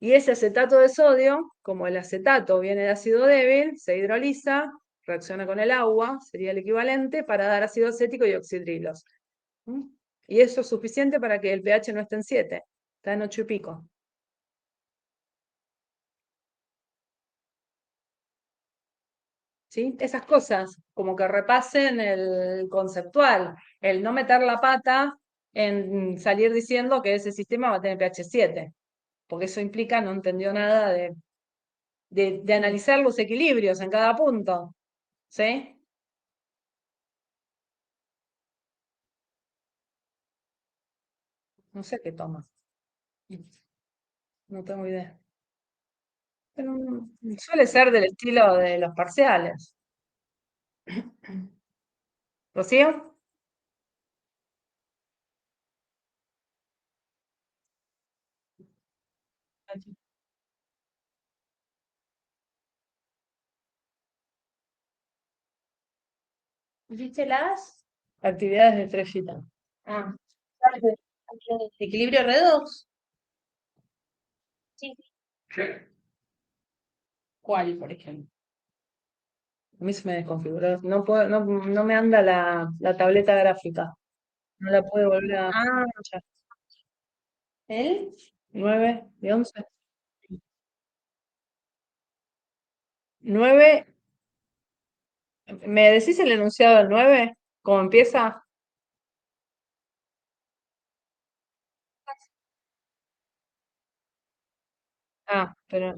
y ese acetato de sodio, como el acetato viene de ácido débil, se hidroliza, reacciona con el agua, sería el equivalente, para dar ácido acético y oxidrilos. Y eso es suficiente para que el pH no esté en 7, está en 8 y pico. ¿Sí? Esas cosas, como que repasen el conceptual, el no meter la pata en salir diciendo que ese sistema va a tener pH 7, porque eso implica, no entendió nada de analizar los equilibrios en cada punto. ¿Sí? No sé qué toma. No tengo idea. Pero suele ser del estilo de los parciales. ¿Rocío? ¿Viste las? Actividades de estrellita. Ah, equilibrio redox. Sí. ¿Cuál, por ejemplo? A mí se me desconfiguró. No me anda la tableta gráfica. No la puedo volver a Ah, echar. ¿él? 9 y 11. 9. ¿Me decís el enunciado del 9? ¿Cómo empieza? Ah, pero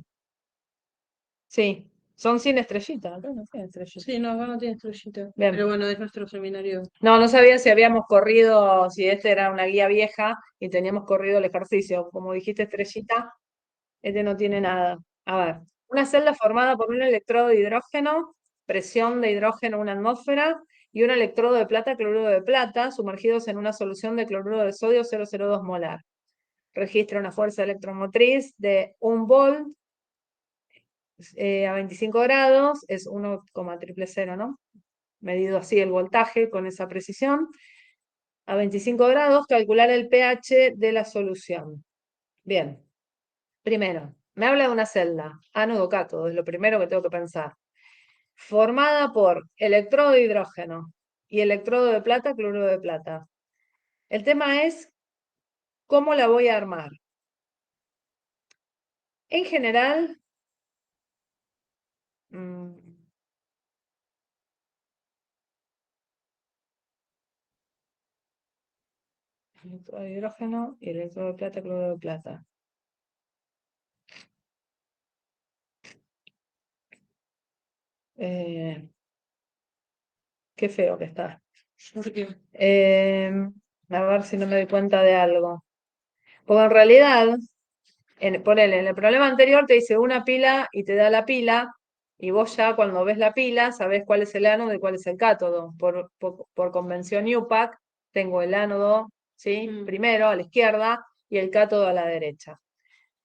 sí. Son sin estrellita. No tiene estrellita. Sí, no, acá no tiene estrellita. Bien. Pero bueno, es nuestro seminario. No sabía si habíamos corrido, si este era una guía vieja y teníamos corrido el ejercicio. Como dijiste estrellita, este no tiene nada. A ver, una celda formada por un electrodo de hidrógeno, presión de hidrógeno 1 atmósfera, y un electrodo de plata, cloruro de plata, sumergidos en una solución de cloruro de sodio 0,02 molar. Registra una fuerza electromotriz de 1 volt a 25 grados, es 1,000, ¿no? Medido así el voltaje con esa precisión. A 25 grados, calcular el pH de la solución. Bien. Primero, me habla de una celda, ánodo cátodo, es lo primero que tengo que pensar. Formada por electrodo de hidrógeno y electrodo de plata, cloruro de plata. El tema es cómo la voy a armar. En general, electrodo de hidrógeno y electrodo de plata, cloruro de plata. Qué feo que está. A ver si no me doy cuenta de algo. Porque en realidad, ponele, en el problema anterior te dice una pila y te da la pila, y vos ya cuando ves la pila sabés cuál es el ánodo y cuál es el cátodo. Por convención UPAC, tengo el ánodo, ¿sí? Primero a la izquierda y el cátodo a la derecha.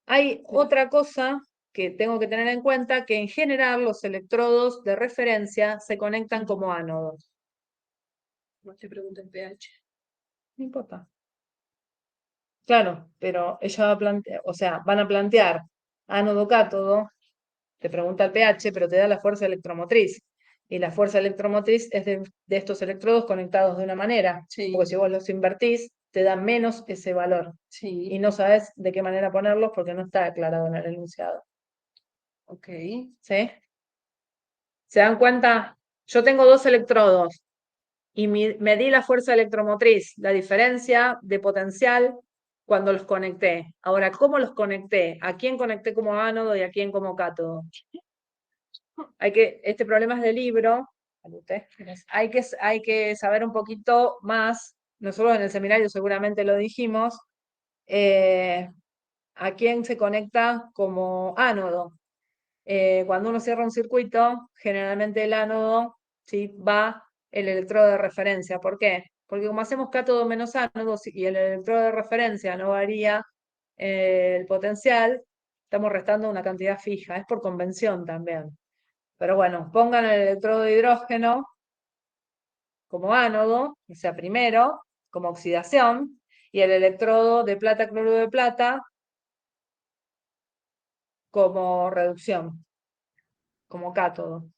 Hay otra cosa que tengo que tener en cuenta, que en general los electrodos de referencia se conectan como ánodos. No te pregunto el pH. No importa. Claro, pero ella va a plantear, o sea, van a plantear ánodo cátodo, te pregunta el pH, pero te da la fuerza electromotriz. Y la fuerza electromotriz es de estos electrodos conectados de una manera. Sí. Porque si vos los invertís, te da menos ese valor. Sí. Y no sabes de qué manera ponerlos porque no está aclarado en el enunciado. Ok. ¿Sí? ¿Se dan cuenta? Yo tengo dos electrodos y medí la fuerza electromotriz, la diferencia de potencial cuando los conecté. Ahora, ¿cómo los conecté? ¿A quién conecté como ánodo y a quién como cátodo? Este problema es de libro, hay que saber un poquito más, nosotros en el seminario seguramente lo dijimos, a quién se conecta como ánodo. Cuando uno cierra un circuito, generalmente el ánodo, ¿sí?, va el electrodo de referencia. ¿Por qué? Porque como hacemos cátodo menos ánodo y el electrodo de referencia no varía el potencial, estamos restando una cantidad fija, es por convención también. Pero bueno, pongan el electrodo de hidrógeno como ánodo, o sea, primero, como oxidación, y el electrodo de plata, cloruro de plata, como reducción, como cátodo.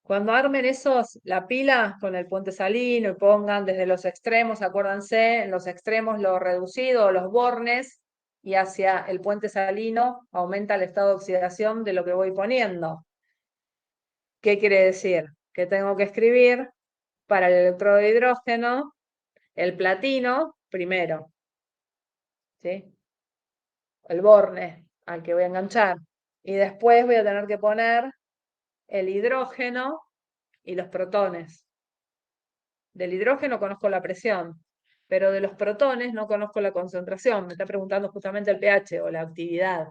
Cuando armen la pila con el puente salino y pongan desde los extremos, acuérdense, en los extremos lo reducido, los bornes, y hacia el puente salino aumenta el estado de oxidación de lo que voy poniendo. ¿Qué quiere decir? Que tengo que escribir para el electrodo de hidrógeno el platino primero, ¿sí? El borne al que voy a enganchar. Y después voy a tener que poner el hidrógeno y los protones. Del hidrógeno conozco la presión, pero de los protones no conozco la concentración. Me está preguntando justamente el pH o la actividad.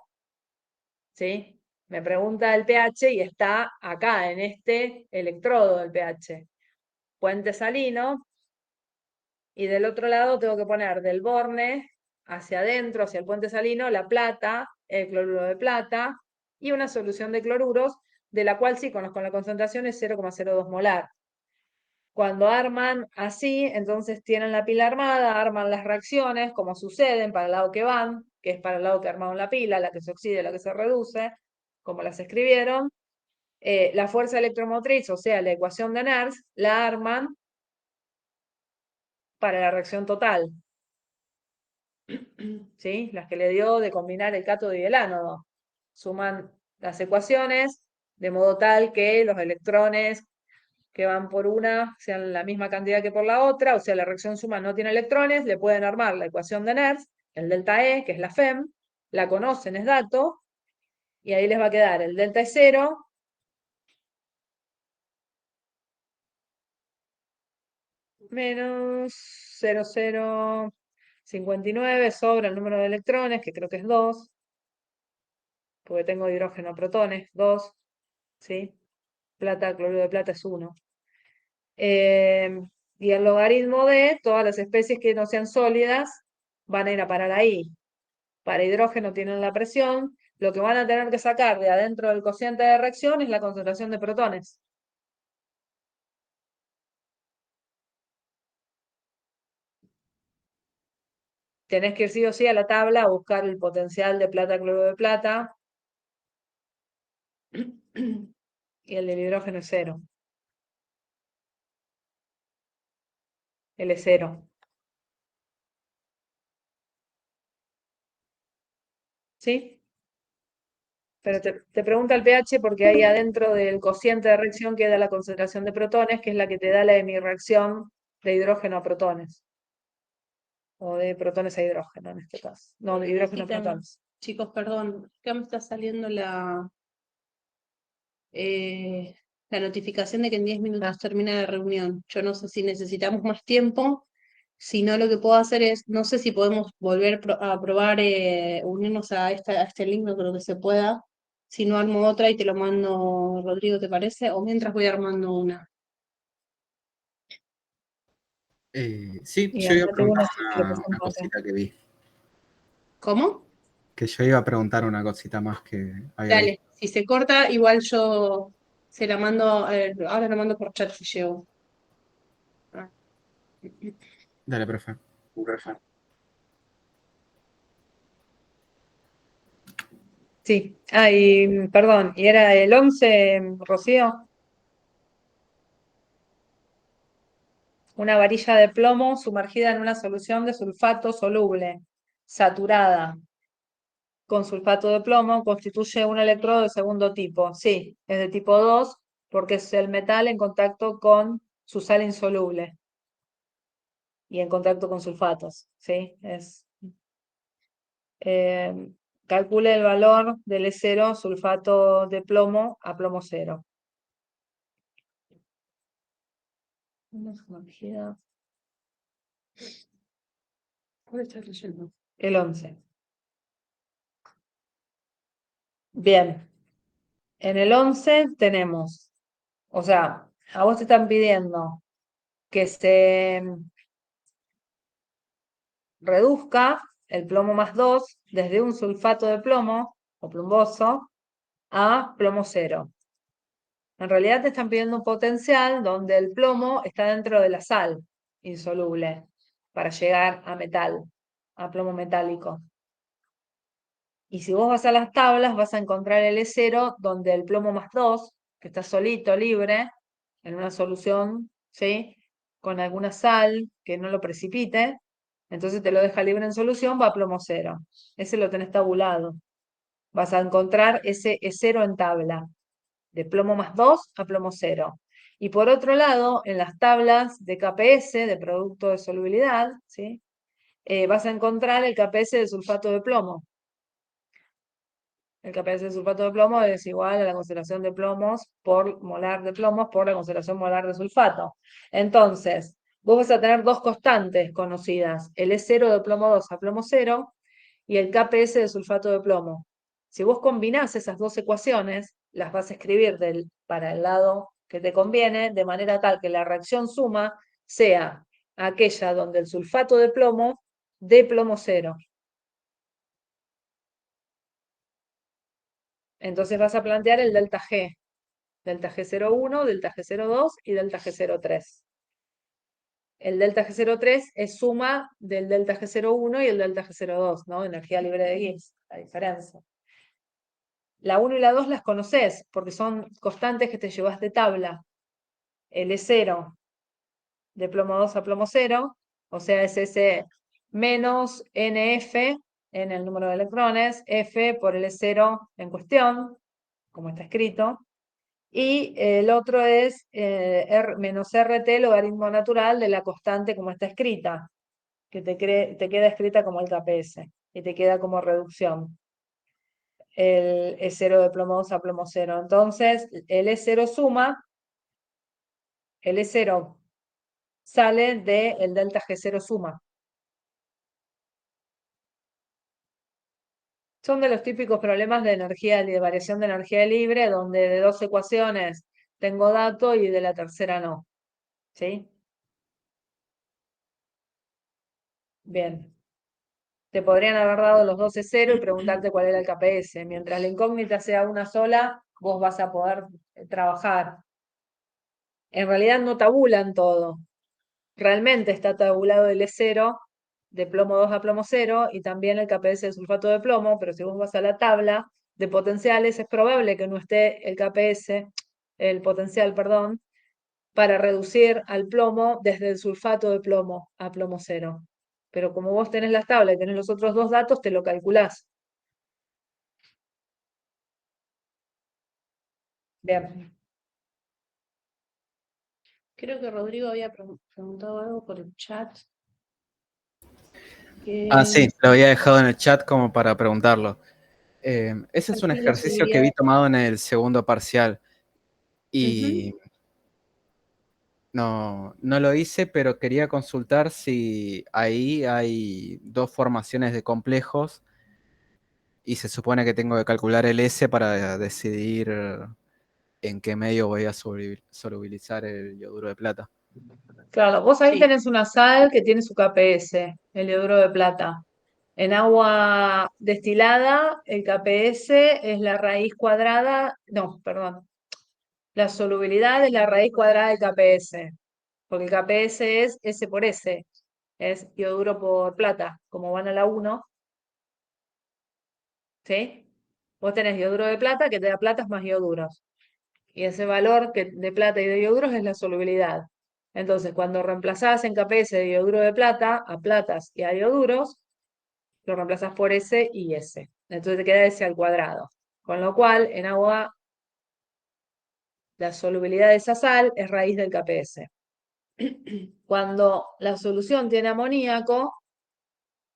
¿Sí? Me pregunta el pH y está acá, en este electrodo del pH. Puente salino. Y del otro lado tengo que poner del borne hacia adentro, hacia el puente salino, la plata, el cloruro de plata y una solución de cloruros, de la cual sí conozco la concentración, es 0,02 molar. Cuando arman así, entonces tienen la pila armada, arman las reacciones, como suceden para el lado que van, que es para el lado que armaron la pila, la que se oxida y la que se reduce, como las escribieron. La fuerza electromotriz, o sea, la ecuación de Nernst, la arman para la reacción total. ¿Sí? Las que le dio de combinar el cátodo y el ánodo. Suman las ecuaciones de modo tal que los electrones que van por una sean la misma cantidad que por la otra, o sea, la reacción suma no tiene electrones, le pueden armar la ecuación de Nernst, el delta E, que es la FEM, la conocen, es dato, y ahí les va a quedar el delta E 0, menos 0,0, 59 sobre el número de electrones, que creo que es 2, porque tengo hidrógeno, protones, 2, ¿sí? Plata, cloruro de plata es 1. Y el logaritmo de todas las especies que no sean sólidas van a ir a parar ahí. Para hidrógeno tienen la presión, lo que van a tener que sacar de adentro del cociente de reacción es la concentración de protones. Tenés que ir sí o sí a la tabla a buscar el potencial de plata, cloruro de plata. Y el del hidrógeno es 0. Él es 0. ¿Sí? Pero te pregunta el pH porque ahí adentro del cociente de reacción queda la concentración de protones, que es la que te da la hemirreacción de hidrógeno a protones. O de protones a hidrógeno en este caso. No, de hidrógeno a protones. Chicos, perdón, acá me está saliendo la notificación de que en 10 minutos termina la reunión. Yo no sé si necesitamos más tiempo. Si no, lo que puedo hacer es, no sé si podemos volver a probar unirnos a este link, no creo que se pueda. Si no, armo otra y te lo mando, Rodrigo, ¿te parece? O mientras voy armando una. Sí, Y yo iba a acá tengo preguntar una que lo una presento acá. cosita que vi. ¿Cómo? Que yo iba a preguntar una cosita más que había visto. Dale, si se corta, igual yo se la mando, ahora la mando por chat si llego. Dale, profe. Sí. Y perdón, ¿y era el 11, Rocío? Una varilla de plomo sumergida en una solución de sulfato soluble, saturada con sulfato de plomo, constituye un electrodo de segundo tipo. Sí, es de tipo 2 porque es el metal en contacto con su sal insoluble y en contacto con sulfatos. ¿Sí? Calcule el valor del E0 sulfato de plomo a plomo 0. Una sumergida. ¿Cuál estás leyendo? El 11. Bien. En el 11 tenemos, o sea, a vos te están pidiendo que se reduzca el plomo más 2 desde un sulfato de plomo o plumboso a plomo 0. En realidad te están pidiendo un potencial donde el plomo está dentro de la sal insoluble para llegar a metal, a plomo metálico. Y si vos vas a las tablas, vas a encontrar el E0 donde el plomo más 2, que está solito, libre, en una solución, ¿sí? Con alguna sal que no lo precipite, entonces te lo deja libre en solución, va a plomo 0. Ese lo tenés tabulado. Vas a encontrar ese E0 en tabla, de plomo más 2 a plomo 0. Y por otro lado, en las tablas de KPS, de producto de solubilidad, ¿sí? Vas a encontrar el KPS de sulfato de plomo. El KPS de sulfato de plomo es igual a la concentración de plomos por molar de plomos por la concentración molar de sulfato. Entonces, vos vas a tener dos constantes conocidas, el E0 de plomo 2 a plomo 0 y el KPS de sulfato de plomo. Si vos combinás esas dos ecuaciones, las vas a escribir para el lado que te conviene, de manera tal que la reacción suma sea aquella donde el sulfato de plomo dé plomo 0. Entonces vas a plantear el delta G. Delta G01, delta G02 y delta G03. El delta G03 es suma del delta G01 y el delta G02, ¿no? Energía libre de Gibbs, la diferencia. La 1 y la 2 las conoces porque son constantes que te llevas de tabla. El E0 de plomo 2 a plomo 0, o sea, es ese menos NF en el número de electrones, F por el E0 en cuestión, como está escrito. Y el otro es menos RT, logaritmo natural de la constante como está escrita, que te queda escrita como el KPS y te queda como reducción. El E0 de plomo 2 a plomo 0. Entonces, el E0 suma, el E0 sale del delta G0 suma. Son de los típicos problemas de energía, de variación de energía libre, donde de 2 ecuaciones tengo dato y de la tercera no. ¿Sí? Bien. Te podrían haber dado los 12 cero y preguntarte cuál era el KPS. Mientras la incógnita sea una sola, vos vas a poder trabajar. En realidad no tabulan todo. Realmente está tabulado el E0 de plomo 2 a plomo 0 y también el KPS de sulfato de plomo, pero si vos vas a la tabla de potenciales, es probable que no esté el KPS, el potencial, perdón, para reducir al plomo desde el sulfato de plomo a plomo 0. Pero como vos tenés las tablas y tenés los otros dos datos, te lo calculás. Bien. Creo que Rodrigo había preguntado algo por el chat. Sí, lo había dejado en el chat como para preguntarlo. Ese es un Aquí la ejercicio que vi solubilidad. tomado en el segundo parcial y no lo hice, pero quería consultar si ahí hay dos formaciones de complejos y se supone que tengo que calcular el S para decidir en qué medio voy a solubilizar el yoduro de plata. Claro, vos ahí Sí. tenés una sal que tiene su KPS, el yoduro de plata. En agua destilada, el KPS es la raíz cuadrada, no, perdón, la solubilidad es la raíz cuadrada del KPS, porque el KPS es S por S, es yoduro por plata, como van a la 1, ¿sí? Vos tenés yoduro de plata que te da platas más yoduros. Y ese valor de plata y de yoduros es la solubilidad. Entonces, cuando reemplazás en KPS de yoduro de plata a platas y a yoduros, lo reemplazás por S y S. Entonces te queda S al cuadrado. Con lo cual, en agua, la solubilidad de esa sal es raíz del KPS. Cuando la solución tiene amoníaco,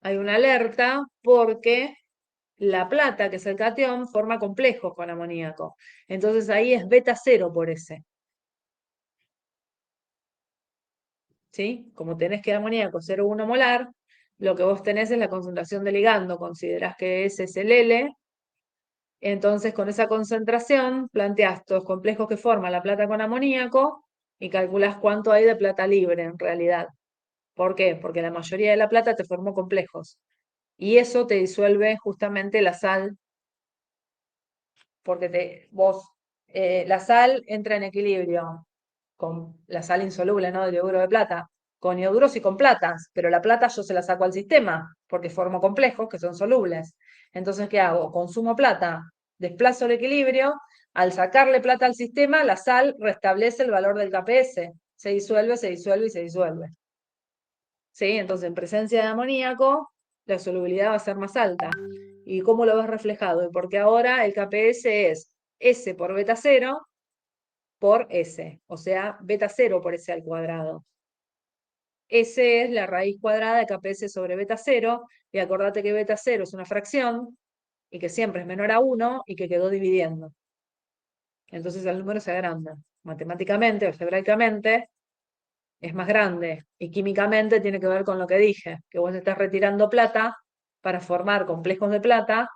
hay una alerta porque la plata, que es el catión, forma complejos con amoníaco. Entonces ahí es beta 0 por S. ¿Sí? Como tenés que amoníaco 0,1 molar, lo que vos tenés es la concentración de ligando, considerás que ese es el L, entonces con esa concentración planteás los complejos que forma la plata con amoníaco y calculás cuánto hay de plata libre en realidad. ¿Por qué? Porque la mayoría de la plata te formó complejos. Y eso te disuelve justamente la sal, porque la sal entra en equilibrio con la sal insoluble, ¿no? Del yoduro de plata, con ioduros y con platas, pero la plata yo se la saco al sistema, porque formo complejos que son solubles. Entonces, ¿qué hago? Consumo plata, desplazo el equilibrio, al sacarle plata al sistema, la sal restablece el valor del KPS, se disuelve, se disuelve y se disuelve. ¿Sí? Entonces, en presencia de amoníaco, la solubilidad va a ser más alta. ¿Y cómo lo ves reflejado? Porque ahora el KPS es S por beta 0 por S, o sea, beta 0 por S al cuadrado. S es la raíz cuadrada de KPS sobre beta 0, y acordate que beta 0 es una fracción, y que siempre es menor a 1, y que quedó dividiendo. Entonces el número se agranda. Matemáticamente, algebraicamente, es más grande, y químicamente tiene que ver con lo que dije, que vos estás retirando plata para formar complejos de plata,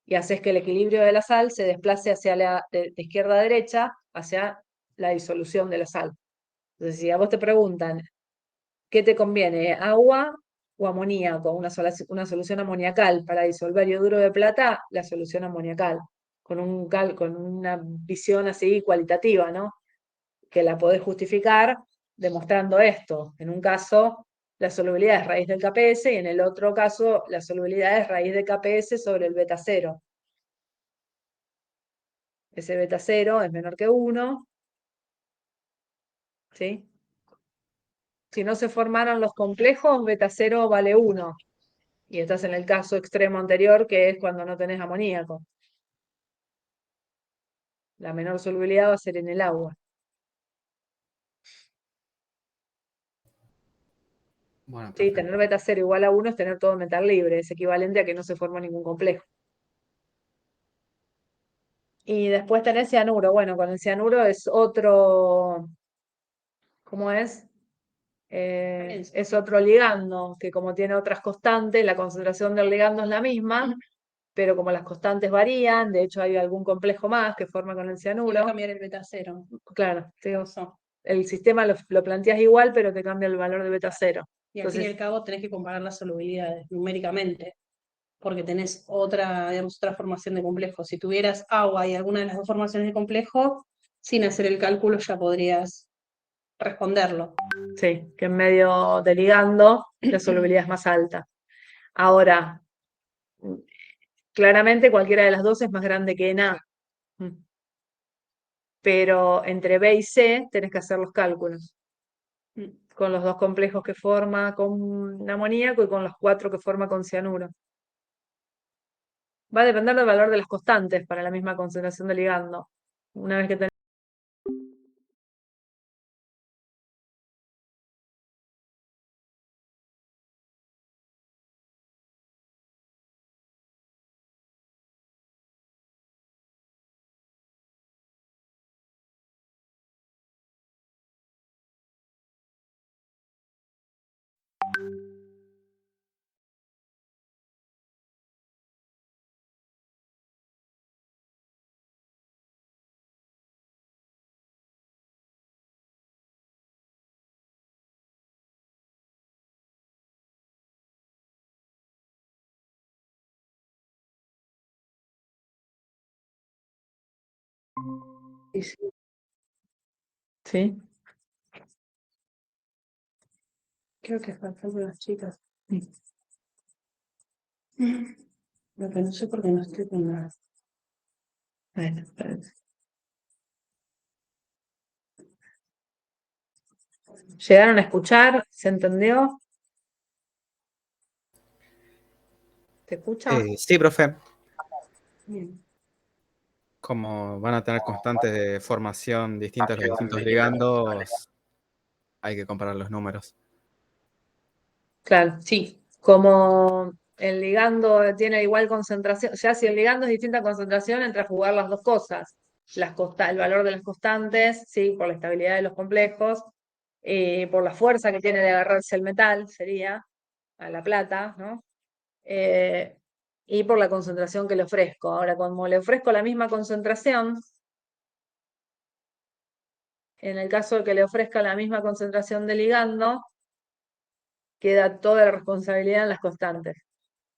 y haces que el equilibrio de la sal se desplace hacia de izquierda a derecha, hacia la disolución de la sal. Entonces, si a vos te preguntan, ¿qué te conviene? ¿Agua o amoníaco? Una solución amoniacal para disolver yoduro de plata, la solución amoniacal, con una visión así cualitativa, ¿no? Que la podés justificar demostrando esto. En un caso, la solubilidad es raíz del KPS y en el otro caso, la solubilidad es raíz de KPS sobre el beta 0. Ese beta 0 es menor que 1, ¿sí? Si no se formaron los complejos, beta 0 vale 1. Y estás en el caso extremo anterior, que es cuando no tenés amoníaco. La menor solubilidad va a ser en el agua. Bueno, Sí, perfecto. tener beta 0 igual a 1 es tener todo metal libre, es equivalente a que no se forma ningún complejo. Y después tenés cianuro. Bueno, con el cianuro es otro, ¿cómo es? Es otro ligando, que como tiene otras constantes, la concentración del ligando es la misma, pero como las constantes varían, de hecho hay algún complejo más que forma con el Voy a cianuro, cambiar el beta cero. claro, el sistema lo planteas igual, pero te cambia el valor de beta cero. Y al fin y al cabo tenés que comparar las solubilidades numéricamente, porque tenés otra, digamos, otra formación de complejo. Si tuvieras agua y alguna de las dos formaciones de complejo, sin hacer el cálculo ya podrías responderlo. Sí, que en medio de ligando la solubilidad es más alta. Ahora, claramente cualquiera de las dos es más grande que A. Pero entre B y C tenés que hacer los cálculos. Con los dos complejos que forma con amoníaco y con los 4 que forma con cianuro. Va a depender del valor de las constantes para la misma concentración de ligando. Una vez que tenés ¿sí? Creo que faltan las chicas. Lo que no sé por qué no estoy con nada. Bueno, espérate. ¿Llegaron a escuchar? ¿Se entendió? ¿Se escucha? Sí, profe. Bien. Como van a tener constantes de formación distintas los distintos ligandos, hay que comparar los números. Claro, sí. Como el ligando tiene igual concentración, o sea, si el ligando es distinta concentración, entra a jugar las dos cosas. El valor de las constantes, sí, por la estabilidad de los complejos, por la fuerza que tiene de agarrarse el metal, sería a la plata, ¿no? Y por la concentración que le ofrezco. Ahora, como le ofrezco la misma concentración, en el caso de que le ofrezca la misma concentración de ligando, queda toda la responsabilidad en las constantes.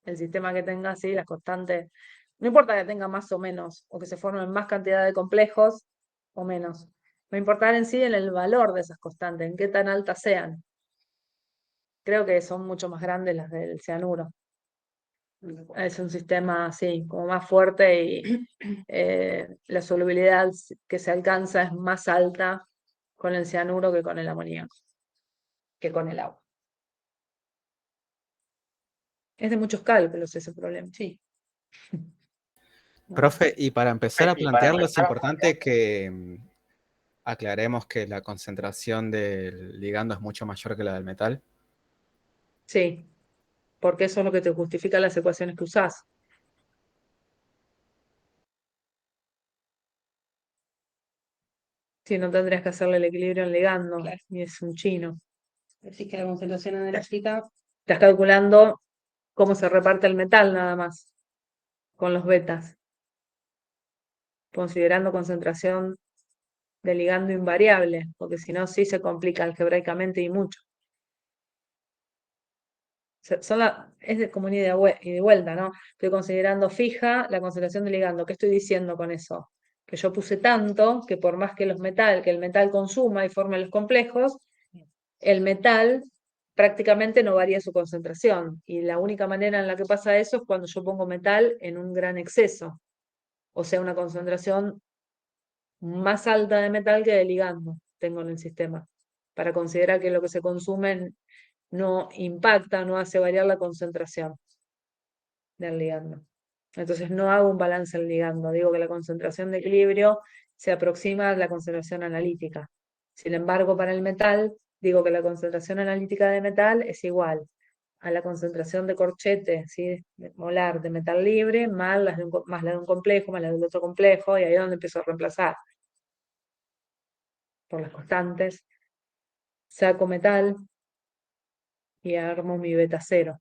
El sistema que tenga así, las constantes, no importa que tenga más o menos, o que se formen más cantidad de complejos o menos. Va a importar en sí en el valor de esas constantes, en qué tan altas sean. Creo que son mucho más grandes las del cianuro. Es un sistema así, como más fuerte y la solubilidad que se alcanza es más alta con el cianuro que con el amoníaco, que con el agua. Es de muchos cálculos ese problema. Sí. Profe, y para empezar a plantearlo es importante que aclaremos que la concentración del ligando es mucho mayor que la del metal. Sí, porque eso es lo que te justifica las ecuaciones que usás. Si no tendrías que hacerle el equilibrio en ligando, Claro. y es un chino. Así que la concentración enérgica, Estás calculando cómo se reparte el metal nada más, con los betas, considerando concentración de ligando invariable, porque si no, sí se complica algebraicamente y mucho. Como una ida y de vuelta, ¿no? Estoy considerando fija la concentración de ligando. ¿Qué estoy diciendo con eso? Que yo puse tanto que por más que que el metal consuma y forme los complejos, el metal prácticamente no varía su concentración. Y la única manera en la que pasa eso es cuando yo pongo metal en un gran exceso. O sea, una concentración más alta de metal que de ligando tengo en el sistema. Para considerar que lo que se consume no impacta, no hace variar la concentración del ligando. Entonces no hago un balance en ligando, digo que la concentración de equilibrio se aproxima a la concentración analítica. Sin embargo, para el metal, digo que la concentración analítica de metal es igual a la concentración de corchete, ¿sí? Molar de metal libre, más la de un complejo, más la del otro complejo, y ahí es donde empiezo a reemplazar por las constantes. Saco metal y armo mi beta cero.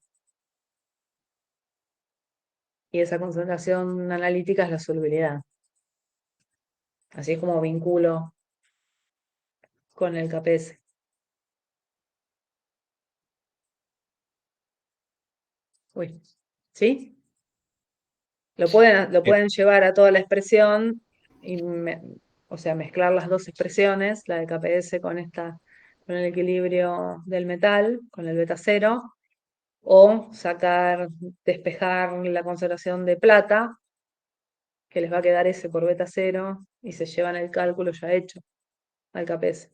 Y esa concentración analítica es la solubilidad. Así es como vinculo con el KPS. Uy, ¿sí? Lo pueden llevar a toda la expresión, y o sea, mezclar las dos expresiones, la de KPS con con el equilibrio del metal, con el beta cero, o despejar la concentración de plata, que les va a quedar S por beta cero, y se llevan el cálculo ya hecho al KPS.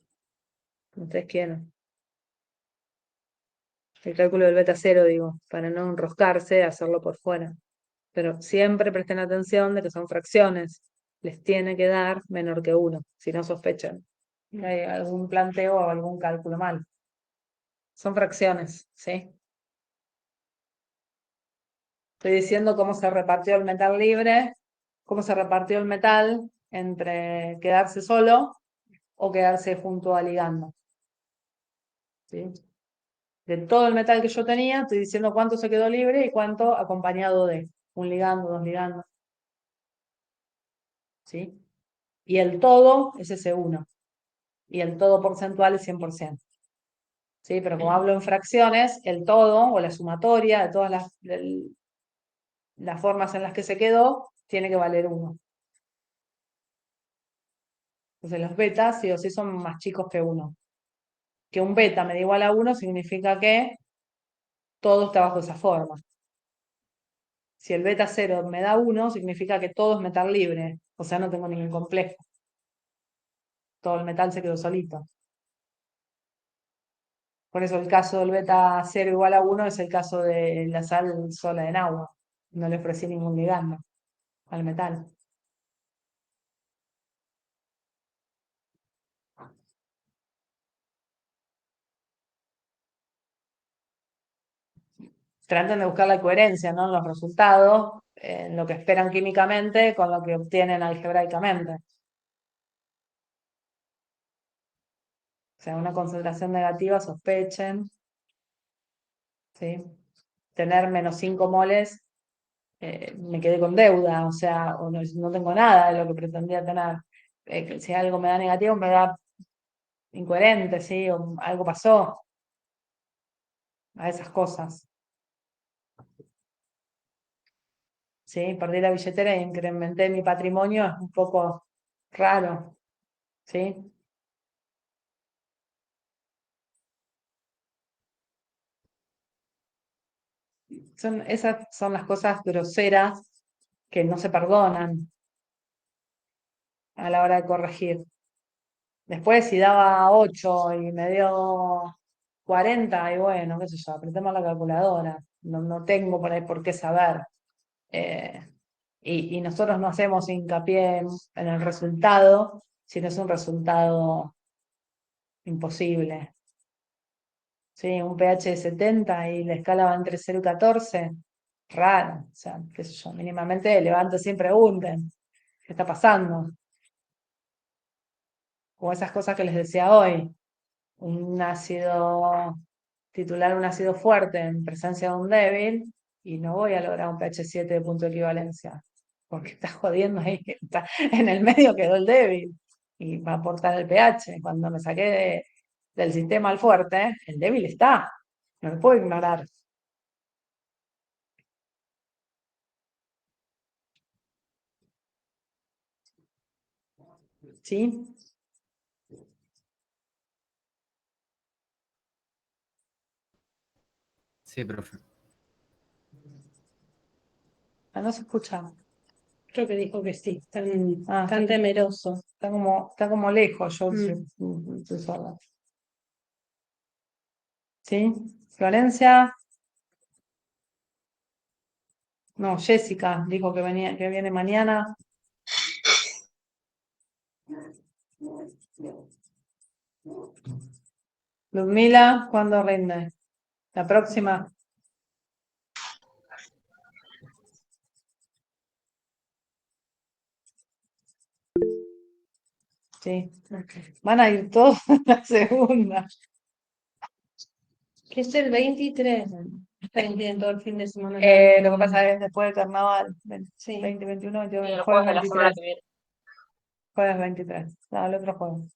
Como ustedes quieran. El cálculo del beta cero, digo, para no enroscarse, hacerlo por fuera. Pero siempre presten atención de que son fracciones. Les tiene que dar menor que 1, si no sospechan que hay algún planteo o algún cálculo mal. Son fracciones, ¿sí? Estoy diciendo cómo se repartió el metal libre, cómo se repartió el metal entre quedarse solo o quedarse junto al ligando. ¿Sí? De todo el metal que yo tenía, estoy diciendo cuánto se quedó libre y cuánto acompañado de un ligando, dos ligandos. ¿Sí? Y el todo es ese 1. Y el todo porcentual es 100%. ¿Sí? Pero como hablo en fracciones, el todo o la sumatoria de todas las formas en las que se quedó tiene que valer 1. Entonces los betas sí o sí son más chicos que 1. Que un beta me da igual a 1 significa que todo está bajo esa forma. Si el beta 0 me da 1, significa que todo es metal libre. O sea, no tengo ningún complejo. Todo el metal se quedó solito. Por eso el caso del beta 0 igual a 1 es el caso de la sal sola en agua. No le ofrecí ningún ligando al metal. Traten de buscar la coherencia, ¿no? En los resultados, en lo que esperan químicamente con lo que obtienen algebraicamente. O sea, una concentración negativa, sospechen. ¿Sí? Tener menos 5 moles, me quedé con deuda, o sea, o no tengo nada de lo que pretendía tener. Si algo me da negativo, me da incoherente, ¿sí? O algo pasó a esas cosas. ¿Sí? Perdí la billetera y incrementé mi patrimonio, es un poco raro. ¿Sí? Esas son las cosas groseras que no se perdonan a la hora de corregir. Después, si daba 8 y me dio 40, y bueno, qué sé yo, apretemos la calculadora. No tengo por ahí por qué saber. Y nosotros no hacemos hincapié en el resultado, sino es un resultado imposible. ¿Sí? Un pH de 70 y la escala va entre 0 y 14, raro. O sea, qué sé yo, mínimamente levanten y pregunten, ¿qué está pasando? Como esas cosas que les decía hoy. Un ácido titular, un ácido fuerte en presencia de un débil, y no voy a lograr un pH 7 de punto de equivalencia, porque está jodiendo ahí, está en el medio quedó el débil, y va a aportar el pH. Cuando me saqué del sistema al fuerte, el débil está, no lo puedo ignorar. ¿Sí? Sí, profe. No se escucha. Creo que dijo que sí, tan Está temeroso. como lejos, yo Mm. estoy sorda. ¿Sí? Florencia. No, Jessica dijo que viene mañana. Ludmila, ¿cuándo rinde? La próxima. Sí. Van a ir todos a la segunda. Que es el 23. Tienen todo el fin de semana. Lo que pasa es después del carnaval, Sí. 20, 21, 22, Y el jueves jueves de la semana 23. que viene. Jueves 23. No, el otro jueves.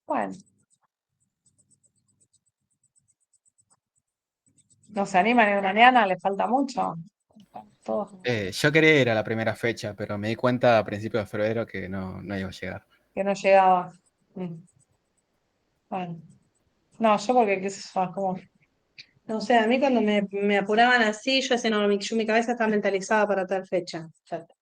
Bueno. ¿No se animan en mañana? ¿Les falta mucho? Todos. Yo quería ir a la primera fecha, pero me di cuenta a principios de febrero que no iba a llegar. Que no llegaba. Bueno. No, yo porque qué sé yo, como... No sé, a mí cuando me apuraban así, yo decía, no, mi cabeza está mentalizada para tal fecha. Ya está.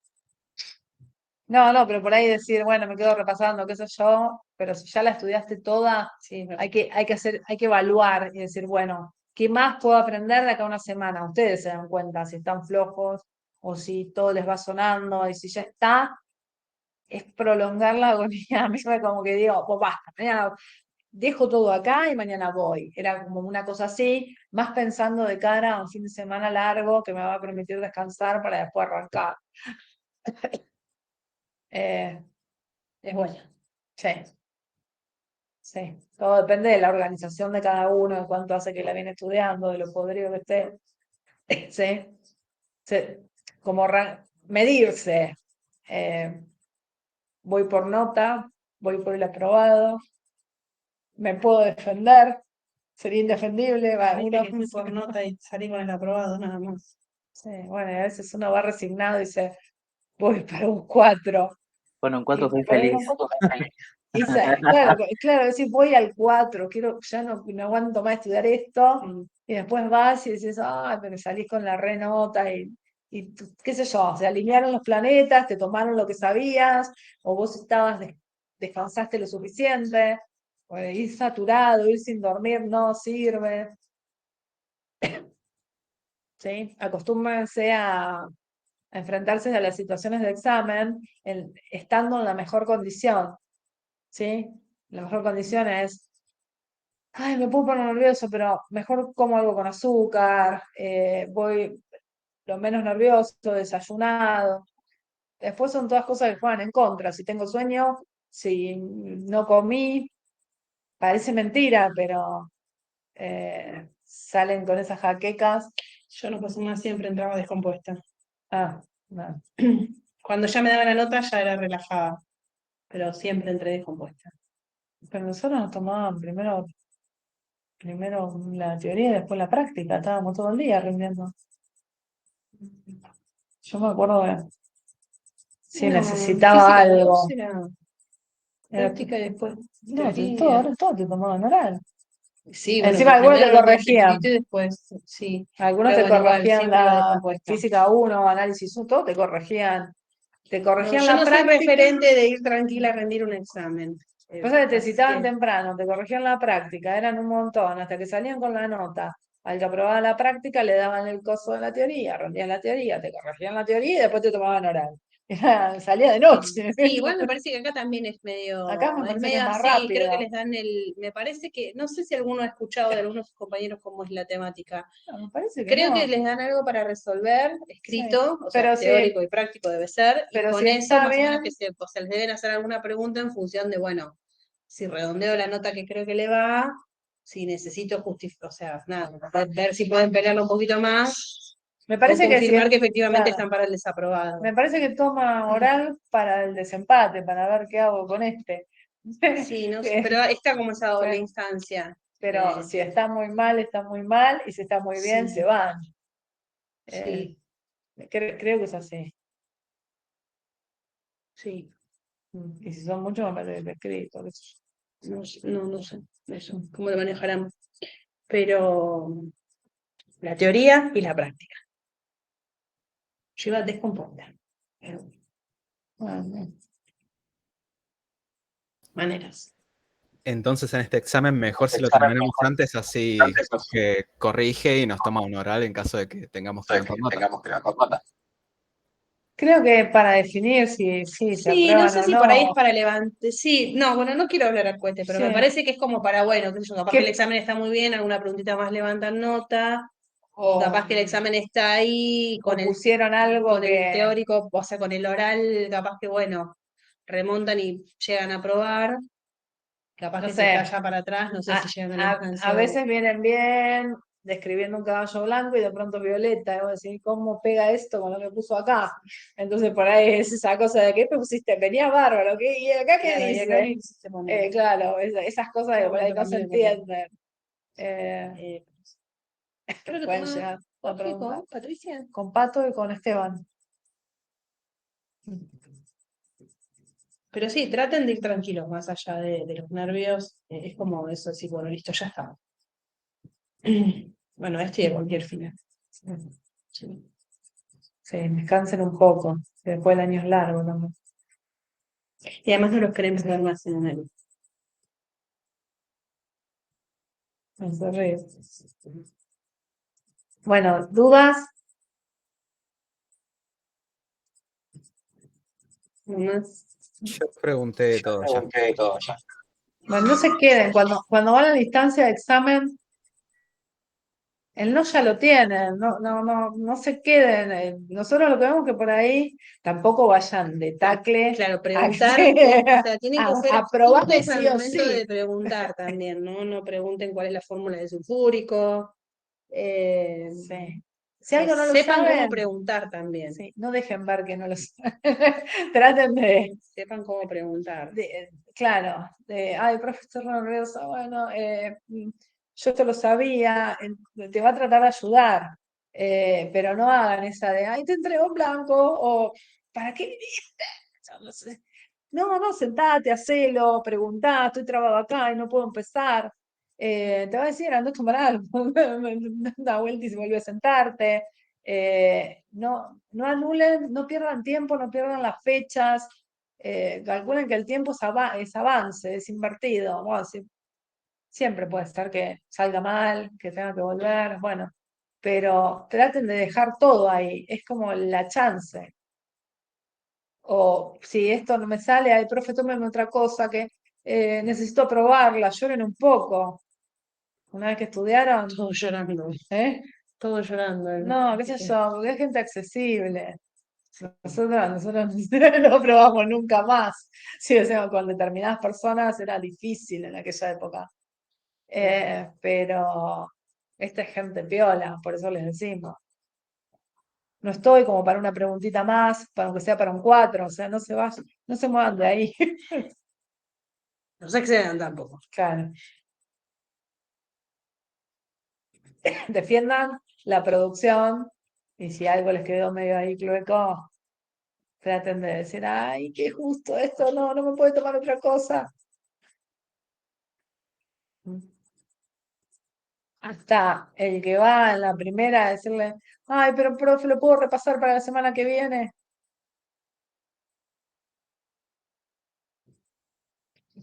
No, pero por ahí decir, bueno, me quedo repasando, qué sé yo, pero si ya la estudiaste toda, Sí, hay que evaluar y decir, bueno, ¿qué más puedo aprender de acá a una semana? Ustedes se dan cuenta si están flojos o si todo les va sonando y si ya está, es prolongar la agonía. A mí me como que digo, pues basta, mañana dejo todo acá y mañana voy. Era como una cosa así, más pensando de cara a un fin de semana largo que me va a permitir descansar para después arrancar. es bueno. Sí. Sí, todo depende de la organización de cada uno, de cuánto hace que la viene estudiando, de lo podrido que esté. Sí, sí. Como medirse. Voy por nota, voy por el aprobado, me puedo defender, sería indefendible. Uno fui por nota y salí con el aprobado, nada más. Sí, bueno, y a veces uno va resignado y dice, voy para un 4. Bueno, en 4 Y soy por ahí feliz. claro, decir, voy al 4, ya no aguanto más estudiar esto, y después vas y dices, pero salís con la renota y qué sé yo, se alinearon los planetas, te tomaron lo que sabías, o vos descansaste lo suficiente, o ir saturado, ir sin dormir no sirve. ¿Sí? Acostúmbrense a enfrentarse a las situaciones de examen estando en la mejor condición. ¿Sí? La mejor condición es, ay, me puedo poner nervioso, pero mejor como algo con azúcar, voy lo menos nervioso, desayunado. Después son todas cosas que juegan en contra. Si tengo sueño, si no comí, parece mentira, pero salen con esas jaquecas. Yo no pasé más, siempre entraba descompuesta. No. Cuando ya me daban la nota ya era relajada, pero siempre entré descompuesta. Pero nosotros nos tomaban primero la teoría y después la práctica, estábamos todo el día rindiendo. Yo me acuerdo de si No, necesitaba física algo. 2 era Era- práctica y después no, teoría. ahora todo te tomaban oral. Sí, bueno, Encima pero algunos te primero los corregían. escrito y después, sí. Algunos Pero te bueno, igual, corregían siempre iba la descompuesta. física 1, análisis 1, todo te corregían. Te No, corregían yo la no soy práctica. referente de ir tranquila a rendir un examen. Pasa que te Así citaban que- temprano, te corregían la práctica, eran un montón, hasta que salían con la nota. Al que aprobaba la práctica le daban el coso de la teoría, rendían la teoría, te corregían la teoría y después te tomaban oral. Salía de noche. Sí, igual me parece que acá también es medio, Acá me parece que es más así, creo que rápido. les dan me parece que, no sé si alguno ha escuchado de algunos compañeros cómo es la temática. No, me parece que Creo no. que les dan algo para resolver, escrito, o sea, Pero sí, teórico y práctico debe ser, y pero con si eso está más o menos bien, o sea, les deben hacer alguna pregunta en función de, bueno, si redondeo la nota que creo que le va, si necesito justificar, o sea, nada, ver si pueden pelearlo un poquito más, me o parece que confirmar si, que efectivamente claro, están para el desaprobado. me parece que toma oral para el desempate, para ver qué hago con este. Sí, no sé, pero está como esa doble instancia. Pero si está muy mal, está muy mal, y si está muy bien, Sí. se van. Sí, Creo que es así. sí, Y si son muchos, me parece que está escrito. no sé eso, cómo lo manejarán. Pero la teoría y la práctica. Yo iba descompuesta. Pero maneras. Entonces en este examen mejor si lo terminamos antes, así que corrige y nos toma un oral en caso de que tengamos que levantar nota. Creo que para definir si se Sí, no aprueban sé o si por ahí es no. para levantar. Sí, no, bueno, no quiero hablar al cohete, pero Sí. me parece que es como para, bueno, qué sé yo, capaz ¿Qué? que el examen está muy bien, alguna preguntita más levantan nota, O capaz que el examen está ahí o pusieron algo con el que. teórico, o sea, con el oral, capaz que, bueno, remontan y llegan a probar. Capaz No que sé. si está allá para atrás, no sé si llegan al alcance. A veces vienen bien, describiendo un caballo blanco y de pronto violeta, y vos decís, ¿cómo pega esto con lo que puso acá? Entonces por ahí es esa cosa de ¿qué pusiste? Venía bárbaro, ¿qué? ¿Y acá qué Claro, y dice? acá qué quisiste poner. Claro, esas cosas que por ahí no se entienden. Creo que Pueden tomaba llegar a Jorge preguntar. con Patricia. Con Pato y con Esteban. Pero sí, traten de ir tranquilos, más allá de los nervios. Es como eso, decir, bueno, listo, ya está. Bueno, y de cualquier final. Sí. Sí, descansen un poco, que después el año es largo también. Y además no los queremos ver más en enero. Es horrible. Bueno, ¿dudas? No más. Yo pregunté de todo ya. Bueno, no se queden. Cuando van a la instancia de examen, el no ya lo tienen. No se queden. Nosotros lo que vemos que por ahí tampoco vayan de tacle Claro, a preguntar, que- o sea, tienen que ser aprobame astutos al sí o momento sí. de preguntar también, ¿no? No pregunten cuál es la fórmula del sulfúrico. Sí. O Si sea, algo no lo sepan cómo saben, preguntar también. sí, no dejen ver que no lo saben. Traten de, Sepan cómo preguntar. claro, ay, profesor Rosa, bueno, yo esto lo sabía, te va a tratar de ayudar, pero no hagan esa de, ay, te entrego en blanco, o ¿para qué viniste? Yo no sé. No, sentate, hacelo, preguntá, estoy trabado acá y no puedo empezar. Te va a decir, anda a tomar algo, da vuelta y se vuelve a sentarte. No anulen, no pierdan tiempo, no pierdan las fechas. Calculen que el tiempo es avance, es invertido. Bueno, siempre puede ser que salga mal, que tenga que volver, bueno, pero traten de dejar todo ahí, es como la chance. O si esto no me sale, ay, profe, tómeme otra cosa que necesito probarla, lloren un poco. Una vez que estudiaron, Todos llorando. ¿eh? Todos llorando. No, qué sé yo, porque es gente accesible. Nosotros no probamos nunca más. Sí, o sea, con determinadas personas era difícil en aquella época. Pero esta es gente piola, por eso les decimos. No estoy como para una preguntita más, para aunque sea para un 4, o sea, no se vayan, no se muevan de ahí. No se excedan tampoco. Claro. Defiendan la producción y si algo les quedó medio ahí clueco, traten de decir, ay, qué justo esto, no me puede tomar otra cosa. Hasta el que va en la primera a decirle, ay, pero profe, ¿lo puedo repasar para la semana que viene?